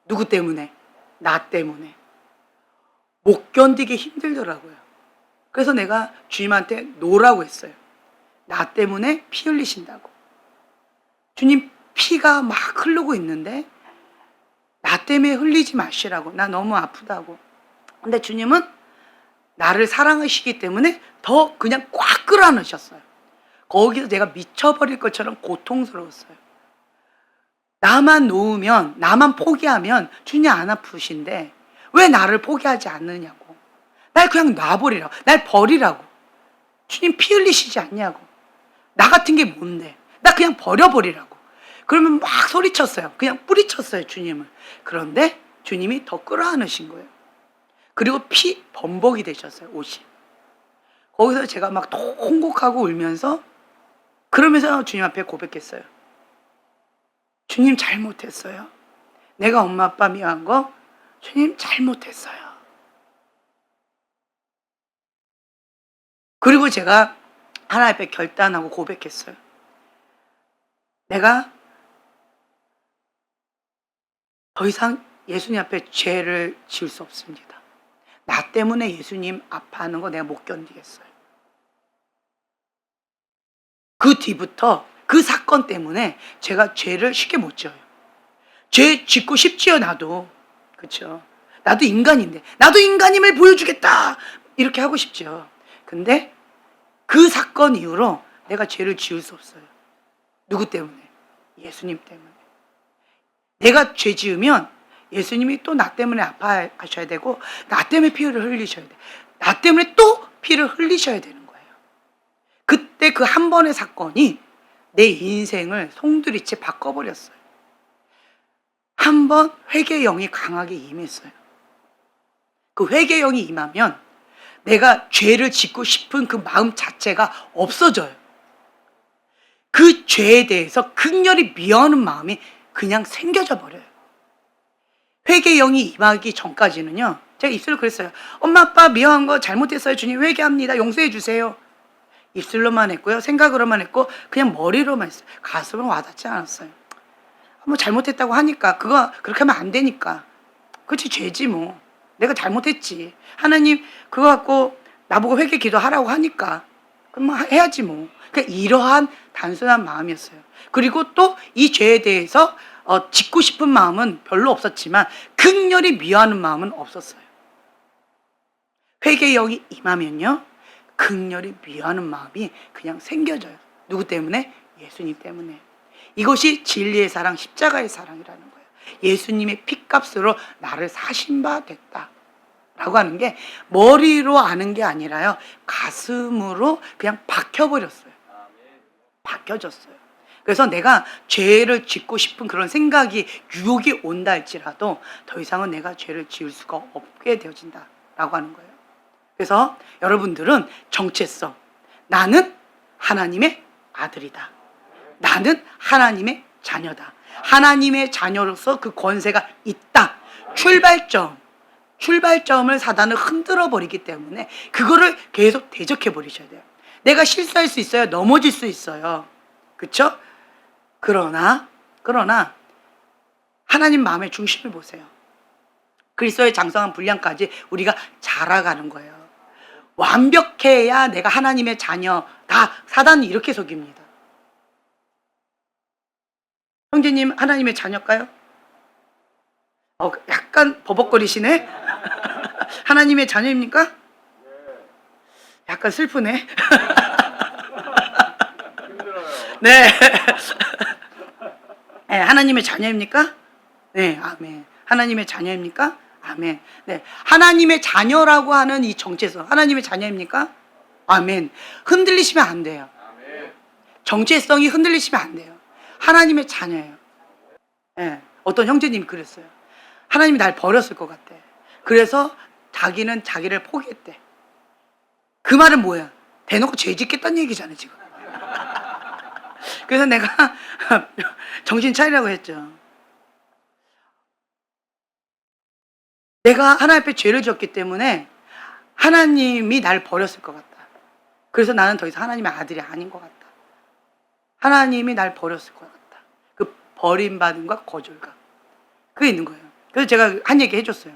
누구 때문에? 나 때문에. 못 견디기 힘들더라고요. 그래서 내가 주님한테 놓으라고 했어요. 나 때문에 피 흘리신다고. 주님 피가 막 흐르고 있는데 나 때문에 흘리지 마시라고. 나 너무 아프다고. 근데 주님은 나를 사랑하시기 때문에 더 그냥 꽉 끌어안으셨어요. 거기서 내가 미쳐버릴 것처럼 고통스러웠어요. 나만 놓으면, 나만 포기하면 주님 안 아프신데 왜 나를 포기하지 않느냐고. 날 그냥 놔버리라고. 날 버리라고. 주님 피 흘리시지 않냐고. 나 같은 게 뭔데. 나 그냥 버려버리라고. 그러면 막 소리쳤어요. 그냥 뿌리쳤어요, 주님을. 그런데 주님이 더 끌어안으신 거예요. 그리고 피 범벅이 되셨어요, 옷이. 거기서 제가 막 통곡하고 울면서 그러면서 주님 앞에 고백했어요. 주님 잘못했어요. 내가 엄마 아빠 미워한 거 주님 잘못했어요. 그리고 제가 하나님 앞에 결단하고 고백했어요. 내가 더 이상 예수님 앞에 죄를 지을 수 없습니다. 나 때문에 예수님 아파하는 거 내가 못 견디겠어요. 그 뒤부터 그 사건 때문에 제가 죄를 쉽게 못 지어요. 죄 짓고 싶지요, 나도. 그렇죠? 나도 인간인데 나도 인간임을 보여주겠다 이렇게 하고 싶죠. 근데 그 사건 이후로 내가 죄를 지을 수 없어요. 누구 때문에? 예수님 때문에. 내가 죄 지으면 예수님이 또 나 때문에 아파하셔야 되고 나 때문에 피를 흘리셔야 돼. 나 때문에 또 피를 흘리셔야 되는 거예요. 그때 그 한 번의 사건이 내 인생을 송두리째 바꿔버렸어요. 한 번 회개의 영이 강하게 임했어요. 그 회개의 영이 임하면 내가 죄를 짓고 싶은 그 마음 자체가 없어져요. 그 죄에 대해서 극렬히 미워하는 마음이 그냥 생겨져 버려요. 회개 영이 임하기 전까지는요. 제가 입술로 그랬어요. 엄마 아빠 미워한 거 잘못했어요. 주님 회개합니다. 용서해 주세요. 입술로만 했고요. 생각으로만 했고 그냥 머리로만 했어요. 가슴은 와닿지 않았어요. 뭐 잘못했다고 하니까 그거 그렇게 하면 안 되니까. 그렇지 죄지 뭐. 내가 잘못했지. 하나님 그거 갖고 나보고 회개 기도하라고 하니까 그럼 뭐 해야지 뭐. 그러니까 이러한 단순한 마음이었어요. 그리고 또 이 죄에 대해서 짓고 싶은 마음은 별로 없었지만 극렬히 미워하는 마음은 없었어요. 회개의 영이 임하면요. 극렬히 미워하는 마음이 그냥 생겨져요. 누구 때문에? 예수님 때문에. 이것이 진리의 사랑, 십자가의 사랑이라는 거예요. 예수님의 피값으로 나를 사신 바 됐다 라고 하는 게 머리로 아는 게 아니라요. 가슴으로 그냥 박혀버렸어요. 박혀졌어요. 그래서 내가 죄를 짓고 싶은 그런 생각이 유혹이 온다 할지라도 더 이상은 내가 죄를 지을 수가 없게 되어진다 라고 하는 거예요. 그래서 여러분들은 정체성, 나는 하나님의 아들이다. 나는 하나님의 자녀다. 하나님의 자녀로서 그 권세가 있다. 출발점을 사단은 흔들어 버리기 때문에 그거를 계속 대적해 버리셔야 돼요. 내가 실수할 수 있어요. 넘어질 수 있어요. 그렇죠? 그러나 하나님 마음의 중심을 보세요. 그리스도의 장성한 분량까지 우리가 자라가는 거예요. 완벽해야 내가 하나님의 자녀다. 사단이 이렇게 속입니다. 형제님 하나님의 자녀일까요? 약간 버벅거리시네. 하나님의 자녀입니까? 약간 슬프네. 네. 네, 하나님의 자녀입니까? 네, 아멘. 하나님의 자녀입니까? 아멘. 네, 하나님의 자녀라고 하는 이 정체성, 하나님의 자녀입니까? 아멘. 흔들리시면 안 돼요. 정체성이 흔들리시면 안 돼요. 하나님의 자녀예요. 네, 어떤 형제님이 그랬어요. 하나님이 날 버렸을 것 같대. 그래서 자기는 자기를 포기했대. 그 말은 뭐야? 대놓고 죄 짓겠다는 얘기잖아요, 지금. 그래서 내가 정신 차리라고 했죠. 내가 하나님 앞에 죄를 지었기 때문에 하나님이 날 버렸을 것 같다. 그래서 나는 더 이상 하나님의 아들이 아닌 것 같다. 하나님이 날 버렸을 것 같다. 그 버림받음과 거절감. 그게 있는 거예요. 그래서 제가 한 얘기 해줬어요.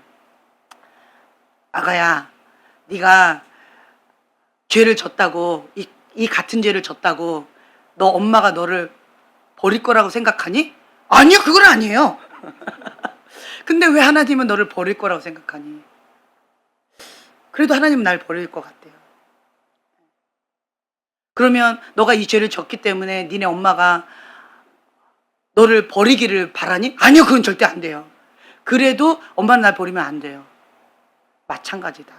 아가야, 네가 죄를 졌다고, 이 같은 죄를 졌다고 너 엄마가 너를 버릴 거라고 생각하니? 아니요, 그건 아니에요. 근데 왜 하나님은 너를 버릴 거라고 생각하니? 그래도 하나님은 날 버릴 것 같대요. 그러면 너가 이 죄를 졌기 때문에 니네 엄마가 너를 버리기를 바라니? 아니요, 그건 절대 안 돼요. 그래도 엄마는 날 버리면 안 돼요. 마찬가지다.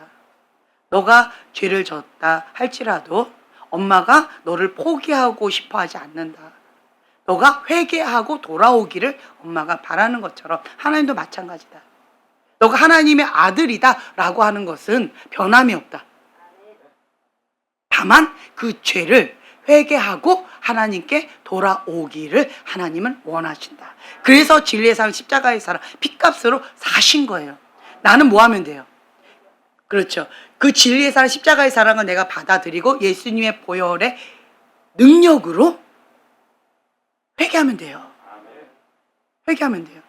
너가 죄를 졌다 할지라도 엄마가 너를 포기하고 싶어 하지 않는다. 너가 회개하고 돌아오기를 엄마가 바라는 것처럼 하나님도 마찬가지다. 너가 하나님의 아들이다 라고 하는 것은 변함이 없다. 다만 그 죄를 회개하고 하나님께 돌아오기를 하나님은 원하신다. 그래서 진리의 사랑, 십자가의 사랑, 피값으로 사신 거예요. 나는 뭐 하면 돼요? 그렇죠. 그 진리의 사랑, 십자가의 사랑을 내가 받아들이고 예수님의 보혈의 능력으로 회개하면 돼요. 회개하면 돼요.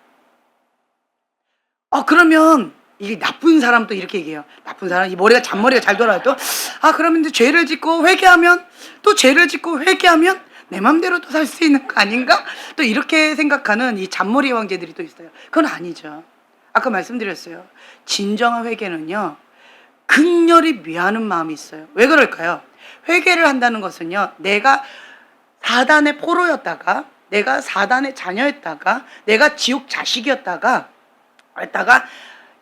그러면 이 나쁜 사람도 이렇게 얘기해요. 나쁜 사람, 이 머리가 잔머리가 잘 돌아요. 또 그러면 이제 죄를 짓고 회개하면, 또 죄를 짓고 회개하면 내 맘대로 또 살 수 있는 거 아닌가? 또 이렇게 생각하는 이 잔머리 왕제들이 또 있어요. 그건 아니죠. 아까 말씀드렸어요. 진정한 회개는요, 극렬히 미워하는 마음이 있어요. 왜 그럴까요? 회개를 한다는 것은요, 내가 사단의 포로였다가, 내가 사단의 자녀였다가, 내가 지옥 자식이었다가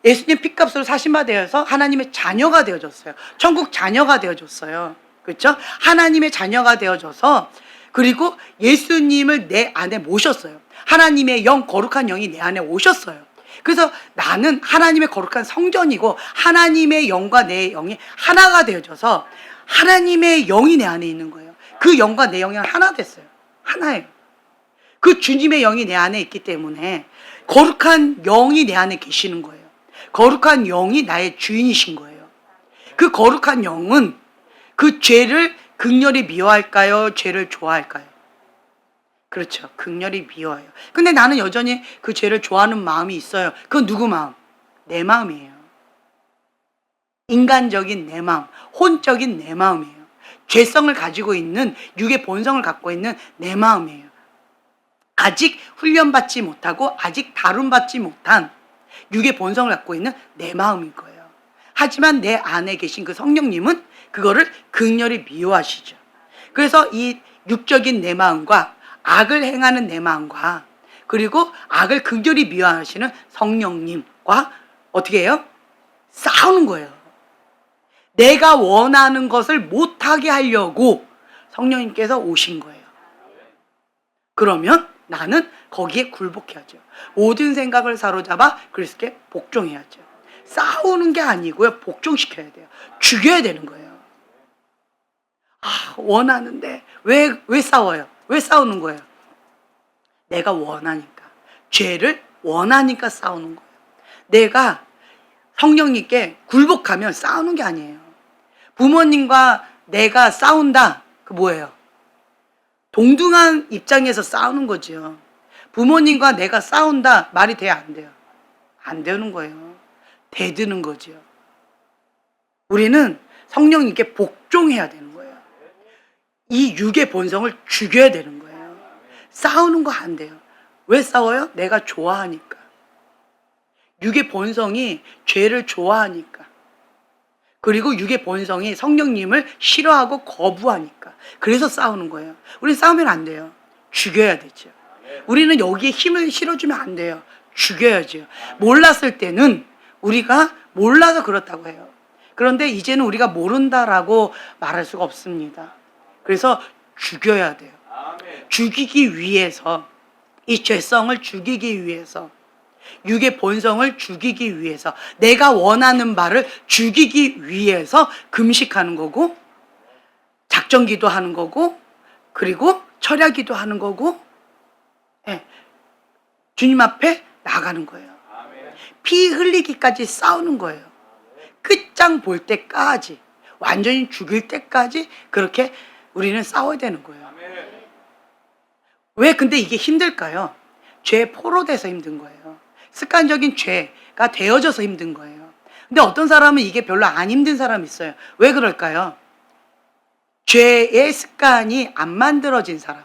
예수님 피값으로 사신바 되어서 하나님의 자녀가 되어졌어요. 천국 자녀가 되어졌어요. 그렇죠? 하나님의 자녀가 되어져서, 그리고 예수님을 내 안에 모셨어요. 하나님의 영, 거룩한 영이 내 안에 오셨어요. 그래서 나는 하나님의 거룩한 성전이고 하나님의 영과 내 영이 하나가 되어져서 하나님의 영이 내 안에 있는 거예요. 그 영과 내 영이 하나 됐어요. 하나예요. 그 주님의 영이 내 안에 있기 때문에 거룩한 영이 내 안에 계시는 거예요. 거룩한 영이 나의 주인이신 거예요. 그 거룩한 영은 그 죄를 극렬히 미워할까요? 죄를 좋아할까요? 그렇죠. 극렬히 미워해요. 근데 나는 여전히 그 죄를 좋아하는 마음이 있어요. 그건 누구 마음? 내 마음이에요. 인간적인 내 마음, 혼적인 내 마음이에요. 죄성을 가지고 있는, 육의 본성을 갖고 있는 내 마음이에요. 아직 훈련받지 못하고 아직 다룬받지 못한 육의 본성을 갖고 있는 내 마음인 거예요. 하지만 내 안에 계신 그 성령님은 그거를 극렬히 미워하시죠. 그래서 이 육적인 내 마음과 악을 행하는 내 마음과 그리고 악을 극렬히 미워하시는 성령님과 어떻게 해요? 싸우는 거예요. 내가 원하는 것을 못하게 하려고 성령님께서 오신 거예요. 그러면 나는 거기에 굴복해야죠. 모든 생각을 사로잡아 그리스도께 복종해야죠. 싸우는 게 아니고요. 복종시켜야 돼요. 죽여야 되는 거예요. 원하는데 왜 싸워요? 왜 싸우는 거예요? 내가 원하니까. 죄를 원하니까 싸우는 거예요. 내가 성령님께 굴복하면 싸우는 게 아니에요. 부모님과 내가 싸운다. 그 뭐예요? 동등한 입장에서 싸우는 거죠. 부모님과 내가 싸운다. 말이 돼야 안 돼요? 안 되는 거예요. 대드는 거죠. 우리는 성령님께 복종해야 되는 거예요. 이 육의 본성을 죽여야 되는 거예요. 싸우는 거 안 돼요. 왜 싸워요? 내가 좋아하니까. 육의 본성이 죄를 좋아하니까. 그리고 육의 본성이 성령님을 싫어하고 거부하니까. 그래서 싸우는 거예요. 우리 싸우면 안 돼요. 죽여야 되죠. 우리는 여기에 힘을 실어주면 안 돼요. 죽여야죠. 몰랐을 때는 우리가 몰라서 그렇다고 해요. 그런데 이제는 우리가 모른다라고 말할 수가 없습니다. 그래서 죽여야 돼요. 죽이기 위해서, 이 죄성을 죽이기 위해서, 육의 본성을 죽이기 위해서, 내가 원하는 바를 죽이기 위해서 금식하는 거고, 작정기도 하는 거고, 그리고 철야기도 하는 거고, 주님 앞에 나가는 거예요. 피 흘리기까지 싸우는 거예요. 끝장 볼 때까지, 완전히 죽일 때까지 그렇게 우리는 싸워야 되는 거예요. 왜 근데 이게 힘들까요? 죄에 포로돼서 힘든 거예요. 습관적인 죄가 되어져서 힘든 거예요. 근데 어떤 사람은 이게 별로 안 힘든 사람이 있어요. 왜 그럴까요? 죄의 습관이 안 만들어진 사람,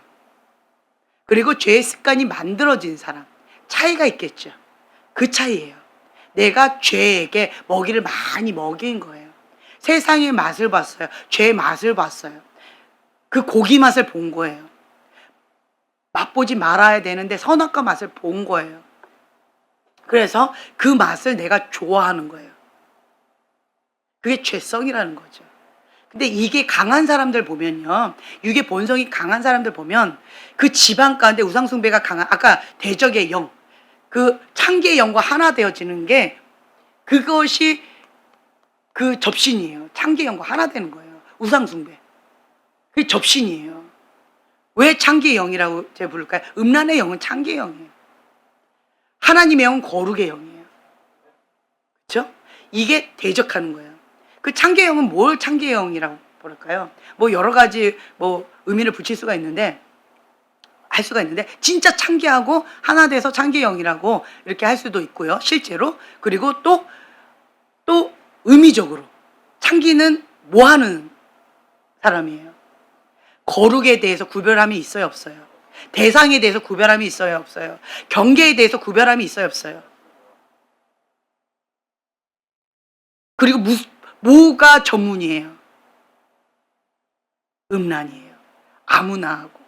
그리고 죄의 습관이 만들어진 사람, 차이가 있겠죠. 그 차이예요. 내가 죄에게 먹이를 많이 먹인 거예요. 세상의 맛을 봤어요. 죄의 맛을 봤어요. 그 고기 맛을 본 거예요. 맛보지 말아야 되는데 선악과 맛을 본 거예요. 그래서 그 맛을 내가 좋아하는 거예요. 그게 죄성이라는 거죠. 근데 이게 강한 사람들 보면요, 육의 본성이 강한 사람들 보면 그 집안 가운데 우상숭배가 강한, 아까 대적의 영, 그 창기의 영과 하나 되어지는 게 그것이 그 접신이에요. 창기의 영과 하나 되는 거예요. 우상숭배. 그게 접신이에요. 왜 창기의 영이라고 제가 부를까요? 음란의 영은 창기의 영이에요. 하나님의 영은 거룩의 영이에요. 그렇죠? 이게 대적하는 거예요. 그 창기의 영은 뭘 창기의 영이라고 부를까요? 뭐 여러 가지 뭐 의미를 붙일 수가 있는데, 할 수가 있는데, 진짜 창기하고 하나 돼서 창기의 영이라고 이렇게 할 수도 있고요. 실제로. 그리고 또 의미적으로 창기는 뭐 하는 사람이에요? 거룩에 대해서 구별함이 있어요, 없어요? 대상에 대해서 구별함이 있어요, 없어요? 경계에 대해서 구별함이 있어요, 없어요? 그리고 뭐가 전문이에요? 음란이에요. 아무나 하고.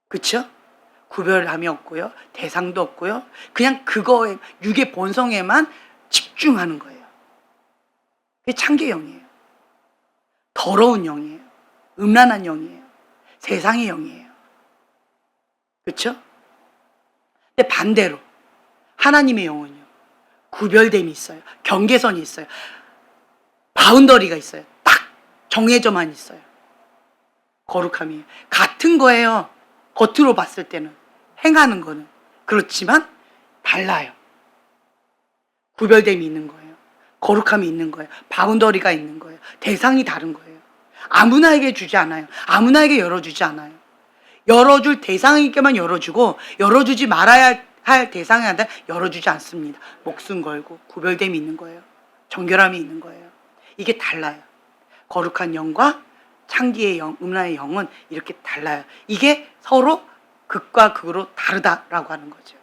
그렇죠? 구별함이 없고요. 대상도 없고요. 그냥 그거에, 육의 본성에만 집중하는 거예요. 그게 창기의 영이에요. 더러운 영이에요. 음란한 영이에요. 세상의 영이에요. 그렇죠? 근데 반대로 하나님의 영은요, 구별됨이 있어요. 경계선이 있어요. 바운더리가 있어요. 딱 정해져만 있어요. 거룩함이 같은 거예요. 겉으로 봤을 때는 행하는 거는 그렇지만 달라요. 구별됨이 있는 거예요. 거룩함이 있는 거예요. 바운더리가 있는 거예요. 대상이 다른 거예요. 아무나에게 주지 않아요. 아무나에게 열어주지 않아요. 열어줄 대상에게만 열어주고 열어주지 말아야 할 대상한테 열어주지 않습니다. 목숨 걸고 구별됨이 있는 거예요. 정결함이 있는 거예요. 이게 달라요. 거룩한 영과 창기의 영, 음란의 영은 이렇게 달라요. 이게 서로 극과 극으로 다르다라고 하는 거죠.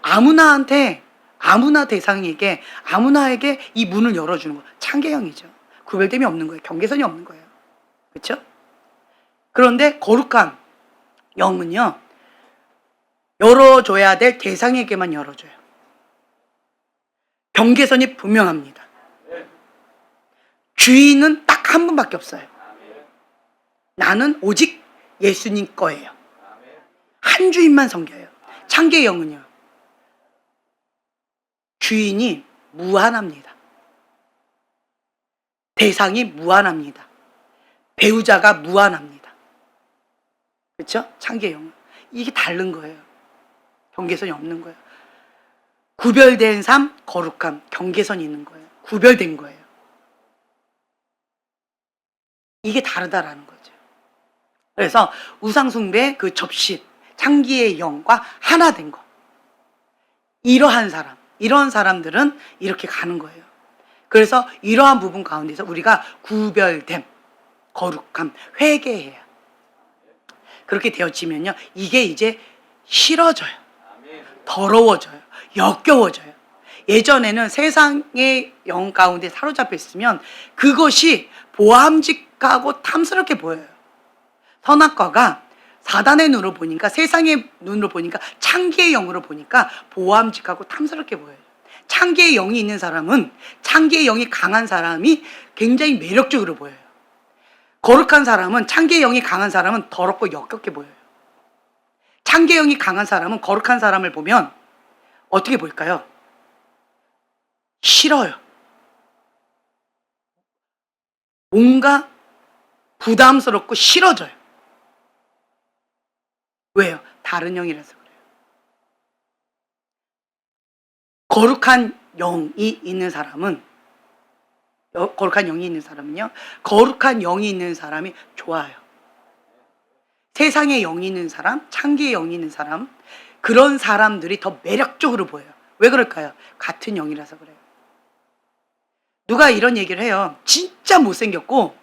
아무나한테, 아무나 대상에게, 아무나에게 이 문을 열어주는 거 창계형이죠. 구별됨이 없는 거예요. 경계선이 없는 거예요. 그렇죠? 그런데 거룩한 영은요, 열어줘야 될 대상에게만 열어줘요. 경계선이 분명합니다. 주인은 딱 한 분밖에 없어요. 나는 오직 예수님 거예요. 한 주인만 섬겨요. 창계의 영은요, 주인이 무한합니다. 대상이 무한합니다. 배우자가 무한합니다. 그렇죠? 창계의 영은 이게 다른 거예요. 경계선이 없는 거예요. 구별된 삶, 거룩함, 경계선이 있는 거예요. 구별된 거예요. 이게 다르다라는 거죠. 그래서 우상숭배 그 접시, 창기의 영과 하나 된 거. 이러한 사람, 이런 사람들은 이렇게 가는 거예요. 그래서 이러한 부분 가운데서 우리가 구별됨, 거룩함, 회개해야. 그렇게 되어지면요, 이게 이제 싫어져요. 더러워져요. 역겨워져요. 예전에는 세상의 영 가운데 사로잡혀 있으면 그것이 보암직하고 탐스럽게 보여요. 선악과가 사단의 눈으로 보니까, 세상의 눈으로 보니까, 창기의 영으로 보니까 보암직하고 탐스럽게 보여요. 창기의 영이 있는 사람은, 창기의 영이 강한 사람이 굉장히 매력적으로 보여요. 거룩한 사람은, 창기의 영이 강한 사람은 더럽고 역겹게 보여요. 창기의 영이 강한 사람은 거룩한 사람을 보면 어떻게 보일까요? 싫어요. 뭔가 부담스럽고 싫어져요. 왜요? 다른 영이라서 그래요. 거룩한 영이 있는 사람은, 거룩한 영이 있는 사람은요, 거룩한 영이 있는 사람이 좋아요. 세상에 영이 있는 사람, 창기의 영이 있는 사람, 그런 사람들이 더 매력적으로 보여요. 왜 그럴까요? 같은 영이라서 그래요. 누가 이런 얘기를 해요. 진짜 못생겼고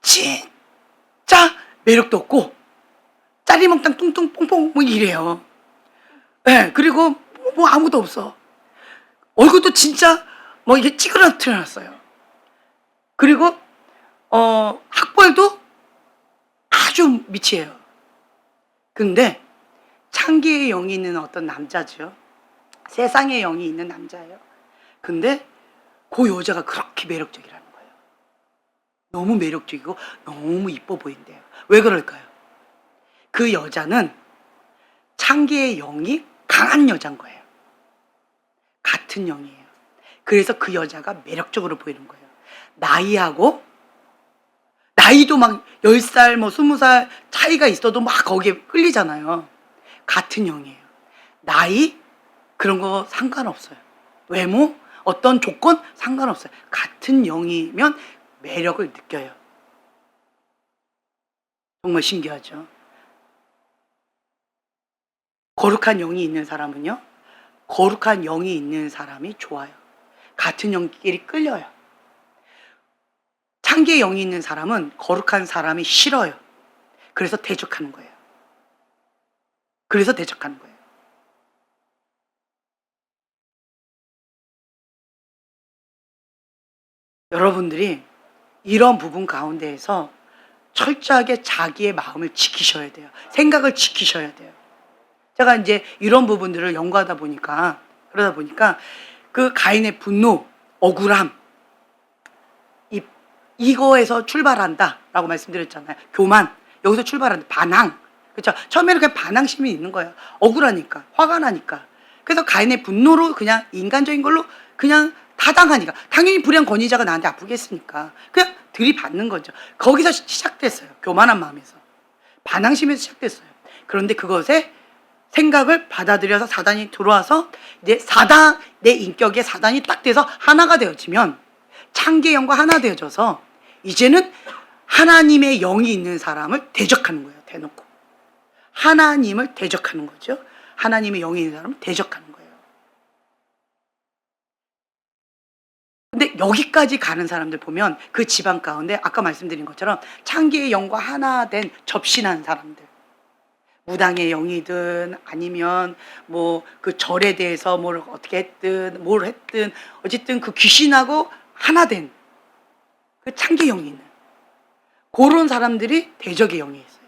진짜 매력도 없고 짜리몽땅 뚱뚱 뽕뽕 뭐 이래요. 네, 그리고 뭐 아무도 없어. 얼굴도 진짜 뭐 이게 찌그러뜨려놨어요. 그리고 학벌도 아주 미치해요. 근데 창기의 영이 있는 어떤 남자죠. 세상의 영이 있는 남자예요. 근데 그 여자가 그렇게 매력적이라는 거예요. 너무 매력적이고 너무 이뻐 보인대요. 왜 그럴까요? 그 여자는 창기의 영이 강한 여자인 거예요. 같은 영이에요. 그래서 그 여자가 매력적으로 보이는 거예요. 나이도 막 10살, 뭐 20살 차이가 있어도 막 거기에 끌리잖아요. 같은 영이에요. 나이, 그런 거 상관없어요. 외모, 어떤 조건 상관없어요. 같은 영이면 매력을 느껴요. 정말 신기하죠. 거룩한 영이 있는 사람은요, 거룩한 영이 있는 사람이 좋아요. 같은 영끼리 끌려요. 창기의 영이 있는 사람은 거룩한 사람이 싫어요. 그래서 대적하는 거예요. 여러분들이 이런 부분 가운데에서 철저하게 자기의 마음을 지키셔야 돼요. 생각을 지키셔야 돼요. 제가 이제 이런 부분들을 연구하다 보니까, 그러다 보니까 그 가인의 분노, 억울함, 이거에서 출발한다라고 말씀드렸잖아요. 교만, 여기서 출발한다. 반항. 그렇죠? 처음에는 그냥 반항심이 있는 거예요. 억울하니까, 화가 나니까. 그래서 가인의 분노로 그냥 인간적인 걸로 그냥 타당하니까. 당연히 불의한 권위자가 나한테 아프겠습니까? 그냥 들이받는 거죠. 거기서 시작됐어요. 교만한 마음에서. 반항심에서 시작됐어요. 그런데 그것에 생각을 받아들여서 사단이 들어와서 이제 내 인격에 사단이 딱 돼서 하나가 되어지면 창기의 영과 하나 되어져서 이제는 하나님의 영이 있는 사람을 대적하는 거예요. 대놓고 하나님을 대적하는 거죠. 하나님의 영이 있는 사람을 대적하는 거예요. 근데 여기까지 가는 사람들 보면 그 집안 가운데 아까 말씀드린 것처럼 창기의 영과 하나 된 접신한 사람들, 무당의 영이든 아니면 뭐 그 절에 대해서 뭘 어떻게 했든 뭘 했든 어쨌든 그 귀신하고 하나 된 그 창기의 영이 있는 그런 사람들이 대적의 영이 있어요.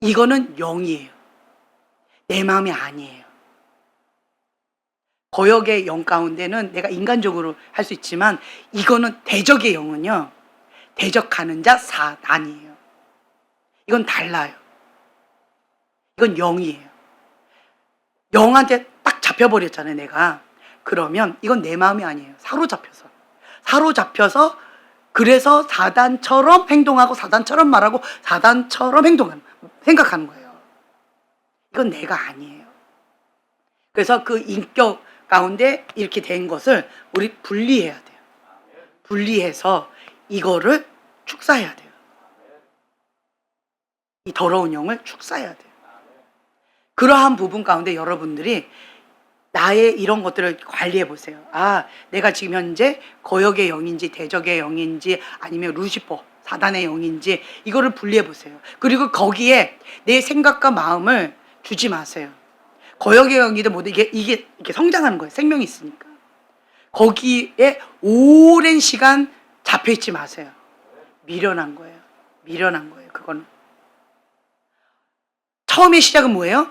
이거는 영이에요. 내 마음이 아니에요. 거역의 영 가운데는 내가 인간적으로 할 수 있지만 이거는 대적의 영은요, 대적하는 자 사단이에요. 이건 달라요. 이건 영이에요. 영한테 딱 잡혀버렸잖아요, 내가. 그러면 이건 내 마음이 아니에요. 사로잡혀서 그래서 사단처럼 행동하고 사단처럼 말하고 사단처럼 생각하는 거예요. 이건 내가 아니에요. 그래서 그 인격 가운데 이렇게 된 것을 우리 분리해야 돼요. 분리해서 이거를 축사해야 돼요. 이 더러운 영을 축사해야 돼요. 그러한 부분 가운데 여러분들이 나의 이런 것들을 관리해 보세요. 아, 내가 지금 현재 거역의 영인지 대적의 영인지 아니면 루시퍼 사단의 영인지 이거를 분리해 보세요. 그리고 거기에 내 생각과 마음을 주지 마세요. 거역의 영이든 뭐든 이게 이렇게 성장하는 거예요. 생명이 있으니까. 거기에 오랜 시간 잡혀 있지 마세요. 미련한 거예요. 그거는. 처음의 시작은 뭐예요?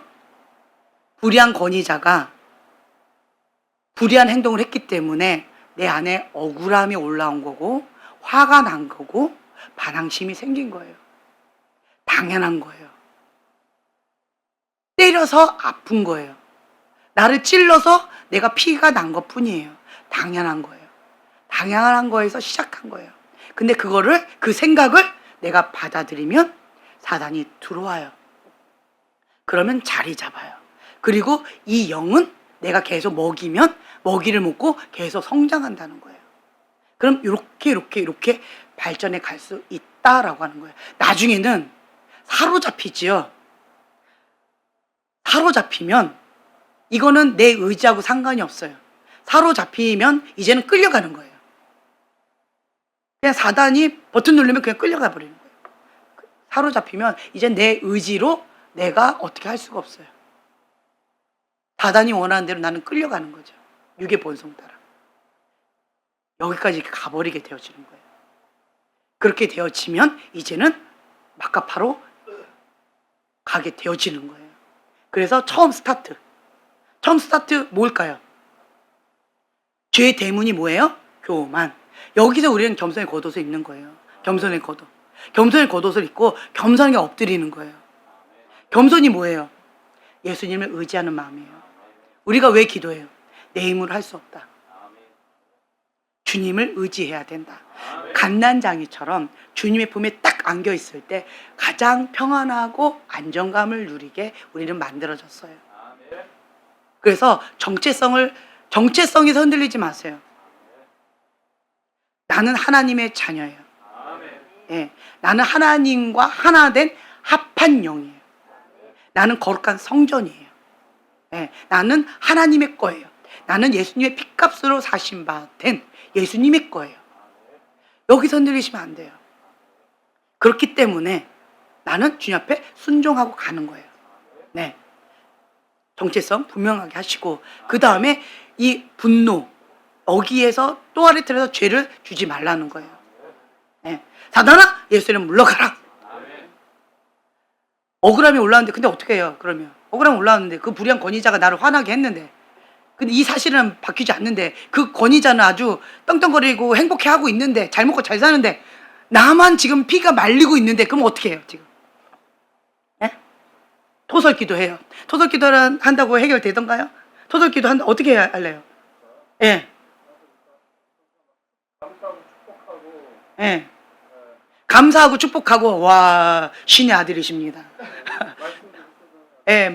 불의한 권위자가 불의한 행동을 했기 때문에 내 안에 억울함이 올라온 거고 화가 난 거고 반항심이 생긴 거예요. 당연한 거예요. 때려서 아픈 거예요. 나를 찔러서 내가 피가 난 것 뿐이에요. 당연한 거예요. 당연한 거에서 시작한 거예요. 근데 그 생각을 내가 받아들이면 사단이 들어와요. 그러면 자리 잡아요. 그리고 이 영은 내가 계속 먹이면 먹이를 먹고 계속 성장한다는 거예요. 그럼 이렇게 발전해 갈 수 있다라고 하는 거예요. 나중에는 사로잡히지요. 사로잡히면 이거는 내 의지하고 상관이 없어요. 사로잡히면 이제는 끌려가는 거예요. 그냥 사단이 버튼 누르면 그냥 끌려가 버리는 거예요. 사로잡히면 이제 내 의지로 내가 어떻게 할 수가 없어요. 사단이 원하는 대로 나는 끌려가는 거죠. 육의 본성 따라. 여기까지 가버리게 되어지는 거예요. 그렇게 되어지면 이제는 마카파로 가게 되어지는 거예요. 그래서 처음 스타트 뭘까요? 죄의 대문이 뭐예요? 교만. 여기서 우리는 겸손의 겉옷을 입는 거예요. 겸손의 겉옷을 입고 겸손하게 엎드리는 거예요. 겸손이 뭐예요? 예수님을 의지하는 마음이에요. 우리가 왜 기도해요? 내 힘으로 할 수 없다. 주님을 의지해야 된다. 갓난장이처럼 주님의 품에 딱 안겨 있을 때 가장 평안하고 안정감을 누리게 우리는 만들어졌어요. 그래서 정체성에서 흔들리지 마세요. 나는 하나님의 자녀예요. 예, 나는 하나님과 하나 된 합한 영이에요. 나는 거룩한 성전이에요. 예, 나는 하나님의 거예요. 나는 예수님의 핏값으로 사신 바 된 예수님의 거예요. 여기서 흔들리시면 안 돼요. 그렇기 때문에 나는 주님 앞에 순종하고 가는 거예요. 네, 정체성 분명하게 하시고 그 다음에 이 분노 여기에서 또 아래 틀에서 죄를 주지 말라는 거예요. 네, 사단아 예수님 물러가라. 억울함이 올라왔는데 근데 어떻게 해요? 그러면 억울함이 올라왔는데 그 불의한 권위자가 나를 화나게 했는데 근데 이 사실은 바뀌지 않는데 그 권위자는 아주 떵떵거리고 행복해하고 있는데 잘 먹고 잘 사는데 나만 지금 피가 말리고 있는데 그럼 어떻게 해요 지금? 네? 토설기도 해요. 토설기도를 한다고 해결되던가요? 토설기도 한다 어떻게 할래요? 예. 예. 감사하고 축복하고 와 신의 아들이십니다. 예,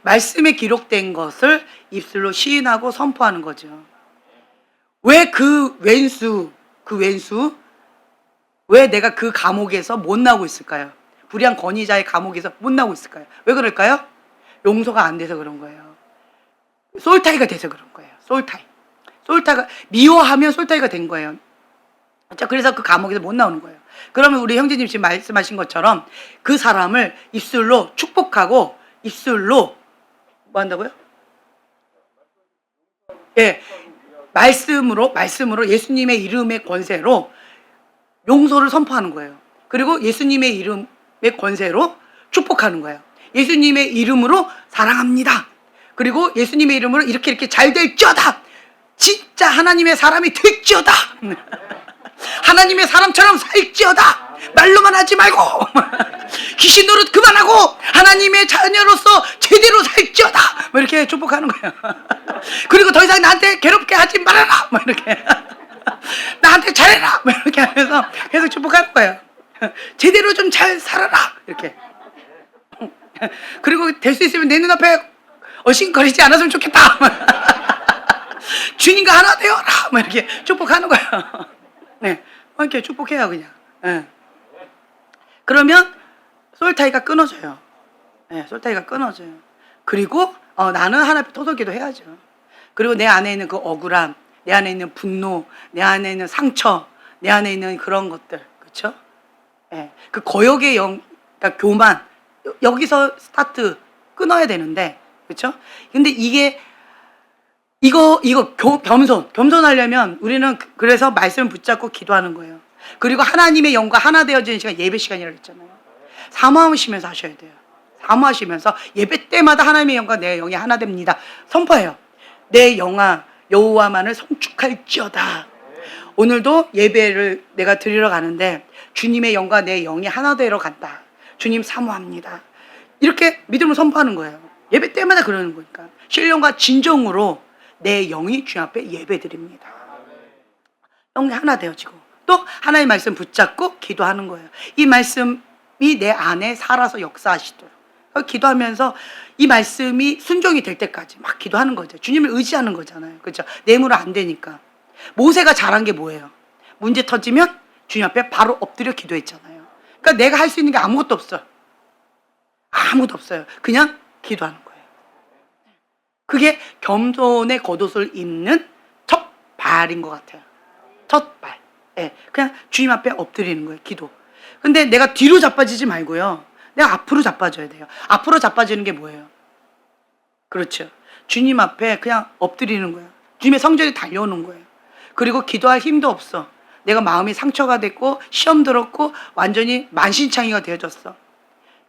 말씀에 기록된 것을 입술로 시인하고 선포하는 거죠. 왜 그 왼수, 왜 내가 그 감옥에서 못 나오고 있을까요? 불의한 권위자의 감옥에서 못 나오고 있을까요? 왜 그럴까요? 용서가 안 돼서 그런 거예요. 솔타이가 돼서 그런 거예요. 솔타이가 미워하면 솔타이가 된 거예요. 자, 그래서 그 감옥에서 못 나오는 거예요. 그러면 우리 형제님 지금 말씀하신 것처럼 그 사람을 입술로 축복하고 입술로 뭐 한다고요? 예, 말씀으로 예수님의 이름의 권세로 용서를 선포하는 거예요. 그리고 예수님의 이름의 권세로 축복하는 거예요. 예수님의 이름으로 사랑합니다. 그리고 예수님의 이름으로 이렇게 잘 될지어다. 진짜 하나님의 사람이 될지어다. 하나님의 사람처럼 살지어다. 말로만 하지 말고 귀신 노릇 그만하고 하나님의 자녀로서 제대로 살지어다. 뭐 이렇게 축복하는 거예요. 그리고 더 이상 나한테 괴롭게 하지 말아라. 뭐 이렇게 나한테 잘해라. 뭐 이렇게 하면서 계속 축복하는 거예요. 제대로 좀 잘 살아라. 이렇게. 그리고 될 수 있으면 내 눈앞에 어신거리지 않았으면 좋겠다. 주님과 하나 되어라. 뭐 이렇게 축복하는 거예요. 네, 이렇게 축복해요 그냥. 네. 그러면 솔타이가 끊어져요. 네, 솔타이가 끊어져요. 그리고 나는 하나님 토설기도 해야죠. 그리고 내 안에 있는 그 억울함, 내 안에 있는 분노, 내 안에 있는 상처, 내 안에 있는 그런 것들, 그렇죠? 네, 그 거역의 그러니까 교만 여기서 스타트 끊어야 되는데, 그렇죠? 근데 이거 겸손하려면 우리는 그래서 말씀을 붙잡고 기도하는 거예요. 그리고 하나님의 영과 하나 되어지는 시간 예배 시간이라고 했잖아요. 사모하시면서 하셔야 돼요. 사모하시면서 예배 때마다 하나님의 영과 내 영이 하나 됩니다. 선포해요. 내 영아 여호와만을 송축할지어다. 오늘도 예배를 내가 드리러 가는데 주님의 영과 내 영이 하나 되러 간다. 주님 사모합니다. 이렇게 믿음을 선포하는 거예요. 예배 때마다 그러는 거니까. 신령과 진정으로 내 영이 주님 앞에 예배드립니다. 영이 하나 되어지고 또 하나님의 말씀 붙잡고 기도하는 거예요. 이 말씀이 내 안에 살아서 역사하시도록 기도하면서 이 말씀이 순종이 될 때까지 막 기도하는 거죠. 주님을 의지하는 거잖아요. 그렇죠? 내 힘으로 안 되니까. 모세가 잘한 게 뭐예요? 문제 터지면 주님 앞에 바로 엎드려 기도했잖아요. 그러니까 내가 할 수 있는 게 아무것도 없어요. 아무것도 없어요. 그냥 기도하는 거예요. 그게 겸손의 겉옷을 입는 첫 발인 것 같아요. 첫 발. 네, 그냥 주님 앞에 엎드리는 거예요. 기도. 근데 내가 뒤로 자빠지지 말고요. 내가 앞으로 자빠져야 돼요. 앞으로 자빠지는 게 뭐예요? 그렇죠. 주님 앞에 그냥 엎드리는 거예요. 주님의 성전에 달려오는 거예요. 그리고 기도할 힘도 없어. 내가 마음이 상처가 됐고 시험 들었고 완전히 만신창이가 되어졌어.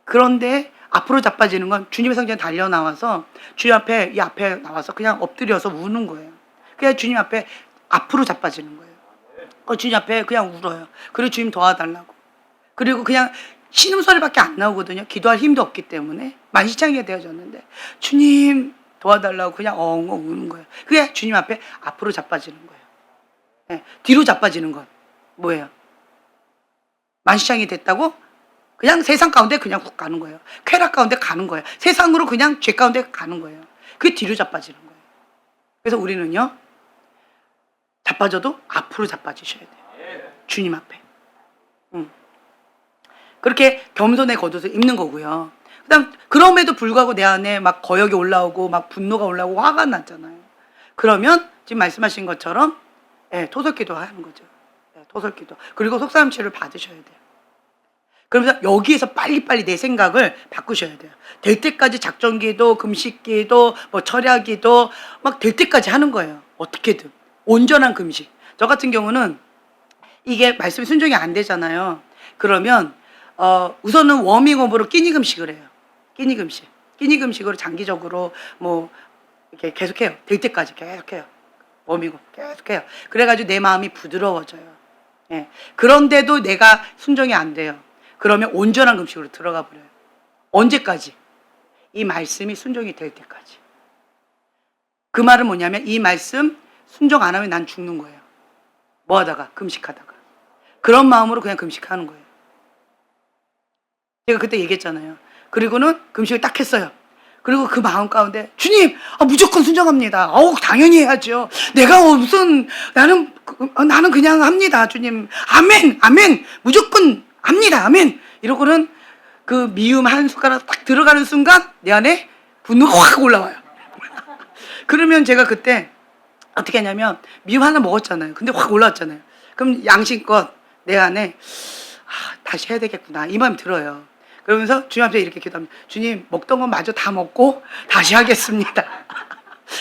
그런데 앞으로 자빠지는 건 주님의 성전에 달려 나와서 주님 앞에 이 앞에 나와서 그냥 엎드려서 우는 거예요. 그냥 주님 앞에 앞으로 자빠지는 거예요. 주님 앞에 그냥 울어요. 그리고 주님 도와달라고. 그리고 그냥 신음소리밖에 안 나오거든요. 기도할 힘도 없기 때문에 만신창이가 되어졌는데 주님 도와달라고 그냥 엉엉 우는 거예요. 그게 주님 앞에 앞으로 자빠지는 거예요. 네. 뒤로 자빠지는 건 뭐예요? 만신창이 됐다고 그냥 세상 가운데 그냥 훅 가는 거예요. 쾌락 가운데 가는 거예요. 세상으로 그냥 죄 가운데 가는 거예요. 그게 뒤로 자빠지는 거예요. 그래서 우리는요, 자빠져도 앞으로 자빠지셔야 돼요. 주님 앞에. 그렇게 겸손의 겉옷을 입는 거고요. 그다음 그럼에도 불구하고 내 안에 막 거역이 올라오고 막 분노가 올라오고 화가 났잖아요. 그러면 지금 말씀하신 것처럼 토설기도 하는 거죠. 토설기도. 그리고 속사람 치료를 받으셔야 돼요. 그러면서 여기에서 빨리빨리 내 생각을 바꾸셔야 돼요. 될 때까지 작전기도, 금식기도, 뭐 철야기도 막 될 때까지 하는 거예요. 어떻게든. 온전한 금식. 저 같은 경우는 이게 말씀이 순종이 안 되잖아요. 그러면 우선은 워밍업으로 끼니 금식을 해요. 끼니 금식. 끼니 금식으로 장기적으로 뭐 이렇게 계속해요. 될 때까지 계속해요. 워밍업 계속해요. 그래가지고 내 마음이 부드러워져요. 예. 그런데도 내가 순종이 안 돼요. 그러면 온전한 금식으로 들어가 버려요. 언제까지? 이 말씀이 순종이 될 때까지. 그 말은 뭐냐면 이 말씀 순종 안 하면 난 죽는 거예요. 뭐 하다가? 금식하다가. 그런 마음으로 그냥 금식하는 거예요. 제가 그때 얘기했잖아요. 그리고는 금식을 딱 했어요. 그리고 그 마음 가운데 주님, 무조건 순종합니다. 당연히 해야죠. 내가 무슨 나는 그냥 합니다. 주님, 아멘, 아멘, 무조건 합니다. 아멘. 이러고는 그 미움 한 숟가락 딱 들어가는 순간 내 안에 분노가 확 올라와요. 그러면 제가 그때 어떻게 하냐면 미움 하나 먹었잖아요. 근데 확 올라왔잖아요. 그럼 양심껏 내 안에 다시 해야 되겠구나 이 마음이 들어요. 그러면서 주님 앞에 이렇게 기도합니다. 주님, 먹던 건 마저 다 먹고 다시 하겠습니다.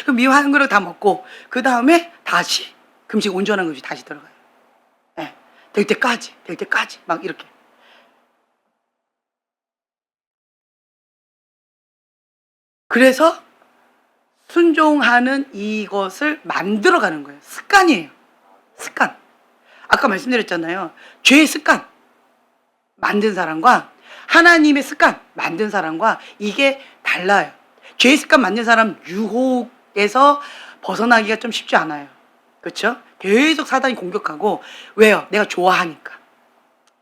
그럼 미움 한 그릇 다 먹고 그 다음에 다시 금식 온전한 금식 다시 들어가요. 네. 될 때까지 막 이렇게. 그래서 순종하는 이것을 만들어가는 거예요. 습관이에요. 습관. 아까 말씀드렸잖아요. 죄의 습관 만든 사람과 하나님의 습관 만든 사람과 이게 달라요. 죄의 습관 만든 사람 유혹에서 벗어나기가 좀 쉽지 않아요. 그렇죠? 계속 사단이 공격하고. 왜요? 내가 좋아하니까.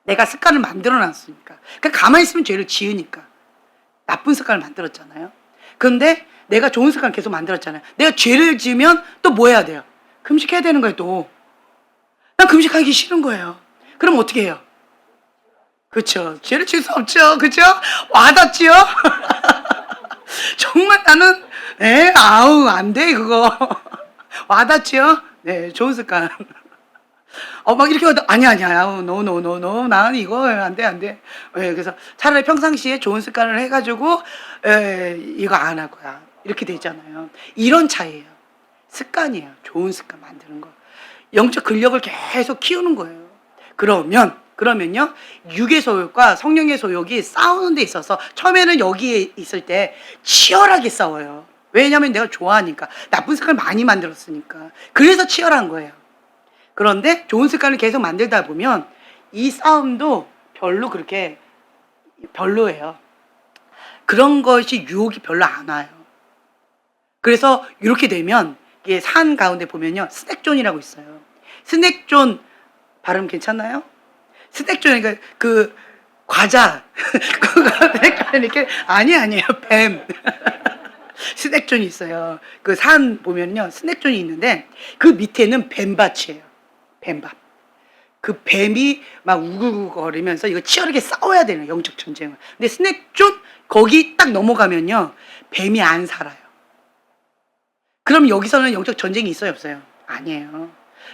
내가 습관을 만들어놨으니까. 그러니까 가만히 있으면 죄를 지으니까. 나쁜 습관을 만들었잖아요. 그런데 내가 좋은 습관을 계속 만들었잖아요. 내가 죄를 지으면 또 뭐 해야 돼요? 금식해야 되는 거예요. 또 난 금식하기 싫은 거예요. 그럼 어떻게 해요? 그렇죠. 죄를 지을 수 없죠. 그렇죠? 와닿지요? 정말 나는 안 돼 그거. 와닿지요? 네, 좋은 습관. 막 이렇게 하다 아니야 노 나는 이거 안 돼. 그래서 차라리 평상시에 좋은 습관을 해가지고 이거 안 할 거야 이렇게 되잖아요. 이런 차이예요. 습관이에요. 좋은 습관 만드는 거. 영적 근력을 계속 키우는 거예요. 그러면요 육의 소욕과 성령의 소욕이 싸우는 데 있어서 처음에는 여기에 있을 때 치열하게 싸워요. 왜냐하면 내가 좋아하니까, 나쁜 습관을 많이 만들었으니까. 그래서 치열한 거예요. 그런데 좋은 습관을 계속 만들다 보면 이 싸움도 그렇게 별로예요. 그런 것이 유혹이 별로 안 와요. 그래서 이렇게 되면 이게 산 가운데 보면요 스낵존이라고 있어요. 스낵존 발음 괜찮나요? 스낵존, 그러니까 그 과자 그거 이렇게 아니에요. 뱀. 스낵존이 있어요. 그 산 보면요 스낵존이 있는데 그 밑에는 뱀밭이에요. 뱀밥. 그 뱀이 막 우글우글거리면서 이거 치열하게 싸워야 되는 영적 전쟁을. 근데 스낵존 거기 딱 넘어가면요 뱀이 안 살아요. 그럼 여기서는 영적 전쟁이 있어요, 없어요? 아니에요.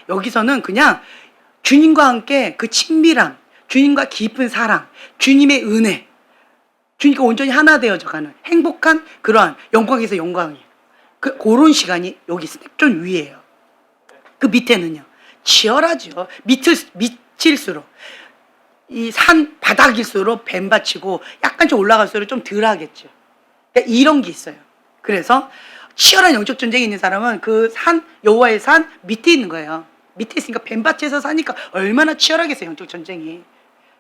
여기서는 그냥 주님과 함께 그 친밀함, 주님과 깊은 사랑, 주님의 은혜, 주님과 온전히 하나 되어져가는 행복한 그러한 영광에서 영광이에요. 그런 시간이 여기 스낵존 위에요. 그 밑에는요 치열하죠. 밑일수록 이 산 바닥일수록 뱀밭이고 약간씩 올라갈수록 좀 덜 하겠죠. 그러니까 이런 게 있어요. 그래서 치열한 영적 전쟁이 있는 사람은 그 산, 여호와의 산 밑에 있는 거예요. 밑에 있으니까 뱀밭에서 사니까 얼마나 치열하겠어요, 영적 전쟁이.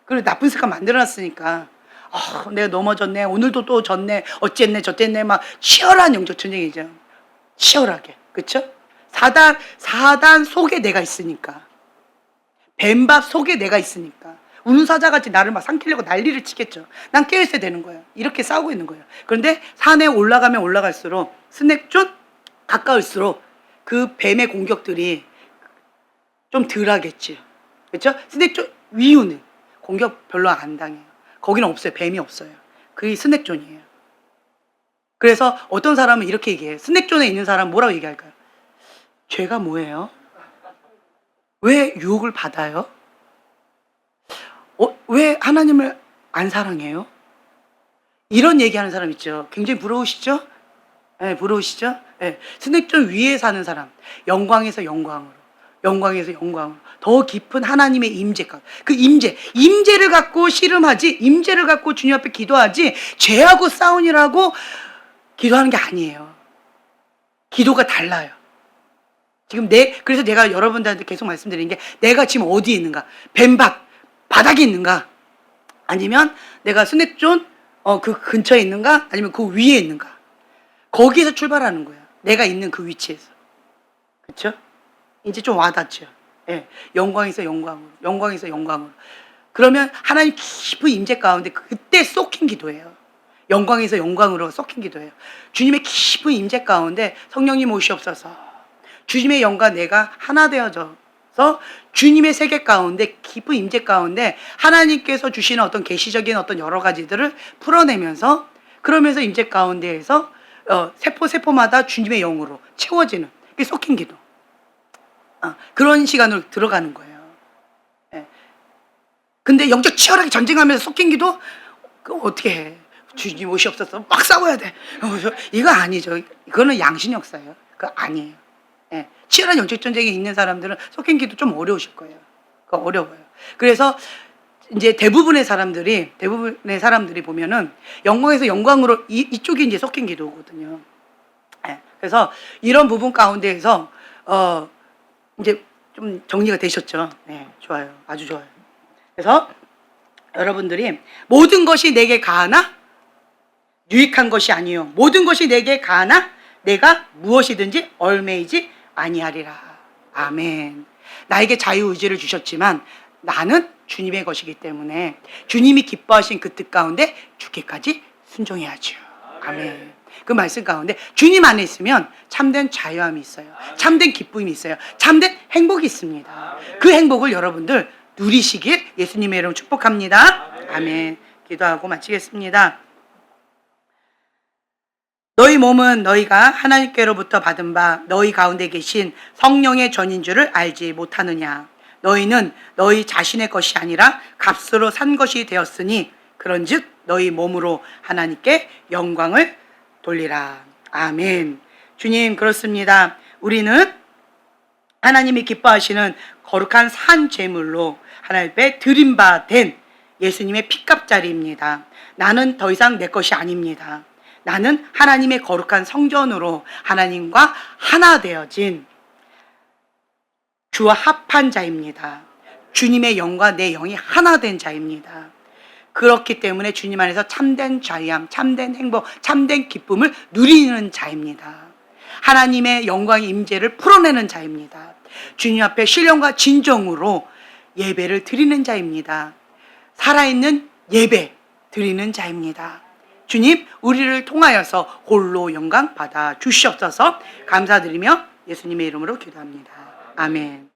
그리고 나쁜 습관 만들어놨으니까 내가 넘어졌네, 오늘도 또 졌네, 어쨌네 저쨌네, 막 치열한 영적 전쟁이죠. 치열하게. 그렇죠? 사단 속에 내가 있으니까, 뱀밥 속에 내가 있으니까 우는 사자같이 나를 막 삼키려고 난리를 치겠죠. 난 깨어있어야 되는 거예요. 이렇게 싸우고 있는 거예요. 그런데 산에 올라가면 올라갈수록, 스낵존 가까울수록 그 뱀의 공격들이 좀 덜하겠지. 그렇죠? 스낵존 위유는 공격 별로 안 당해요. 거기는 없어요. 뱀이 없어요. 그게 스낵존이에요. 그래서 어떤 사람은 이렇게 얘기해요. 스낵존에 있는 사람 뭐라고 얘기할까요? 죄가 뭐예요? 왜 유혹을 받아요? 왜 하나님을 안 사랑해요? 이런 얘기하는 사람 있죠. 굉장히 부러우시죠? 네, 부러우시죠? 네. 스낵존 위에 사는 사람, 영광에서 영광으로, 영광에서 영광으로 더 깊은 하나님의 임재가, 그 임재를 갖고 씨름하지, 임재를 갖고 주님 앞에 기도하지, 죄하고 싸우니라고 기도하는 게 아니에요. 기도가 달라요. 지금 그래서 내가 여러분들한테 계속 말씀드리는 게, 내가 지금 어디에 있는가? 뱀밭 바닥에 있는가? 아니면 내가 스낵존 그 근처에 있는가? 아니면 그 위에 있는가? 거기에서 출발하는 거야. 내가 있는 그 위치에서. 그렇죠? 이제 좀 와닿죠. 예. 영광에서 영광으로, 영광에서 영광으로. 그러면 하나님 깊은 임재 가운데 그때 쏟긴 기도예요. 영광에서 영광으로 섞인 기도예요. 주님의 깊은 임재 가운데 성령님 오시옵소서. 주님의 영과 내가 하나 되어져서 주님의 세계 가운데 깊은 임재 가운데 하나님께서 주시는 어떤 계시적인 어떤 여러 가지들을 풀어내면서 그러면서 임재 가운데에서 세포마다 주님의 영으로 채워지는 그게 섞인 기도. 그런 시간으로 들어가는 거예요. 예. 근데 영적 치열하게 전쟁하면서 섞인 기도 그거 어떻게 해? 주님 오시옵소서 막 싸워야 돼. 이거 아니죠. 이거는 양심 역사예요. 그거 아니에요. 예. 치열한 영적 전쟁에 있는 사람들은 섞인 기도 좀 어려우실 거예요. 그거 어려워요. 그래서 이제 대부분의 사람들이 보면은 영광에서 영광으로 이쪽이 이제 섞인 기도거든요. 예. 그래서 이런 부분 가운데에서 이제 좀 정리가 되셨죠? 네, 좋아요. 아주 좋아요. 그래서 여러분들이 모든 것이 내게 가하나 유익한 것이 아니요 모든 것이 내게 가하나 내가 무엇이든지 얽매이지 아니하리라. 아멘. 나에게 자유의지를 주셨지만 나는 주님의 것이기 때문에 주님이 기뻐하신 그 뜻 가운데 죽기까지 순종해야죠. 아멘. 그 말씀 가운데 주님 안에 있으면 참된 자유함이 있어요. 참된 기쁨이 있어요. 참된 행복이 있습니다. 그 행복을 여러분들 누리시길 예수님의 이름으로 축복합니다. 아멘. 기도하고 마치겠습니다. 너희 몸은 너희가 하나님께로부터 받은 바 너희 가운데 계신 성령의 전인 줄을 알지 못하느냐. 너희는 너희 자신의 것이 아니라 값으로 산 것이 되었으니 그런즉 너희 몸으로 하나님께 영광을 돌리라. 아멘. 주님, 그렇습니다. 우리는 하나님이 기뻐하시는 거룩한 산 제물로 하나님 앞에 드린 바 된 예수님의 피값자리입니다. 나는 더 이상 내 것이 아닙니다. 나는 하나님의 거룩한 성전으로 하나님과 하나 되어진 주와 합한 자입니다. 주님의 영과 내 영이 하나 된 자입니다. 그렇기 때문에 주님 안에서 참된 자유함, 참된 행복, 참된 기쁨을 누리는 자입니다. 하나님의 영광의 임재를 풀어내는 자입니다. 주님 앞에 신령과 진정으로 예배를 드리는 자입니다. 살아있는 예배 드리는 자입니다. 주님, 우리를 통하여서 홀로 영광 받아 주시옵소서. 감사드리며 예수님의 이름으로 기도합니다. 아멘.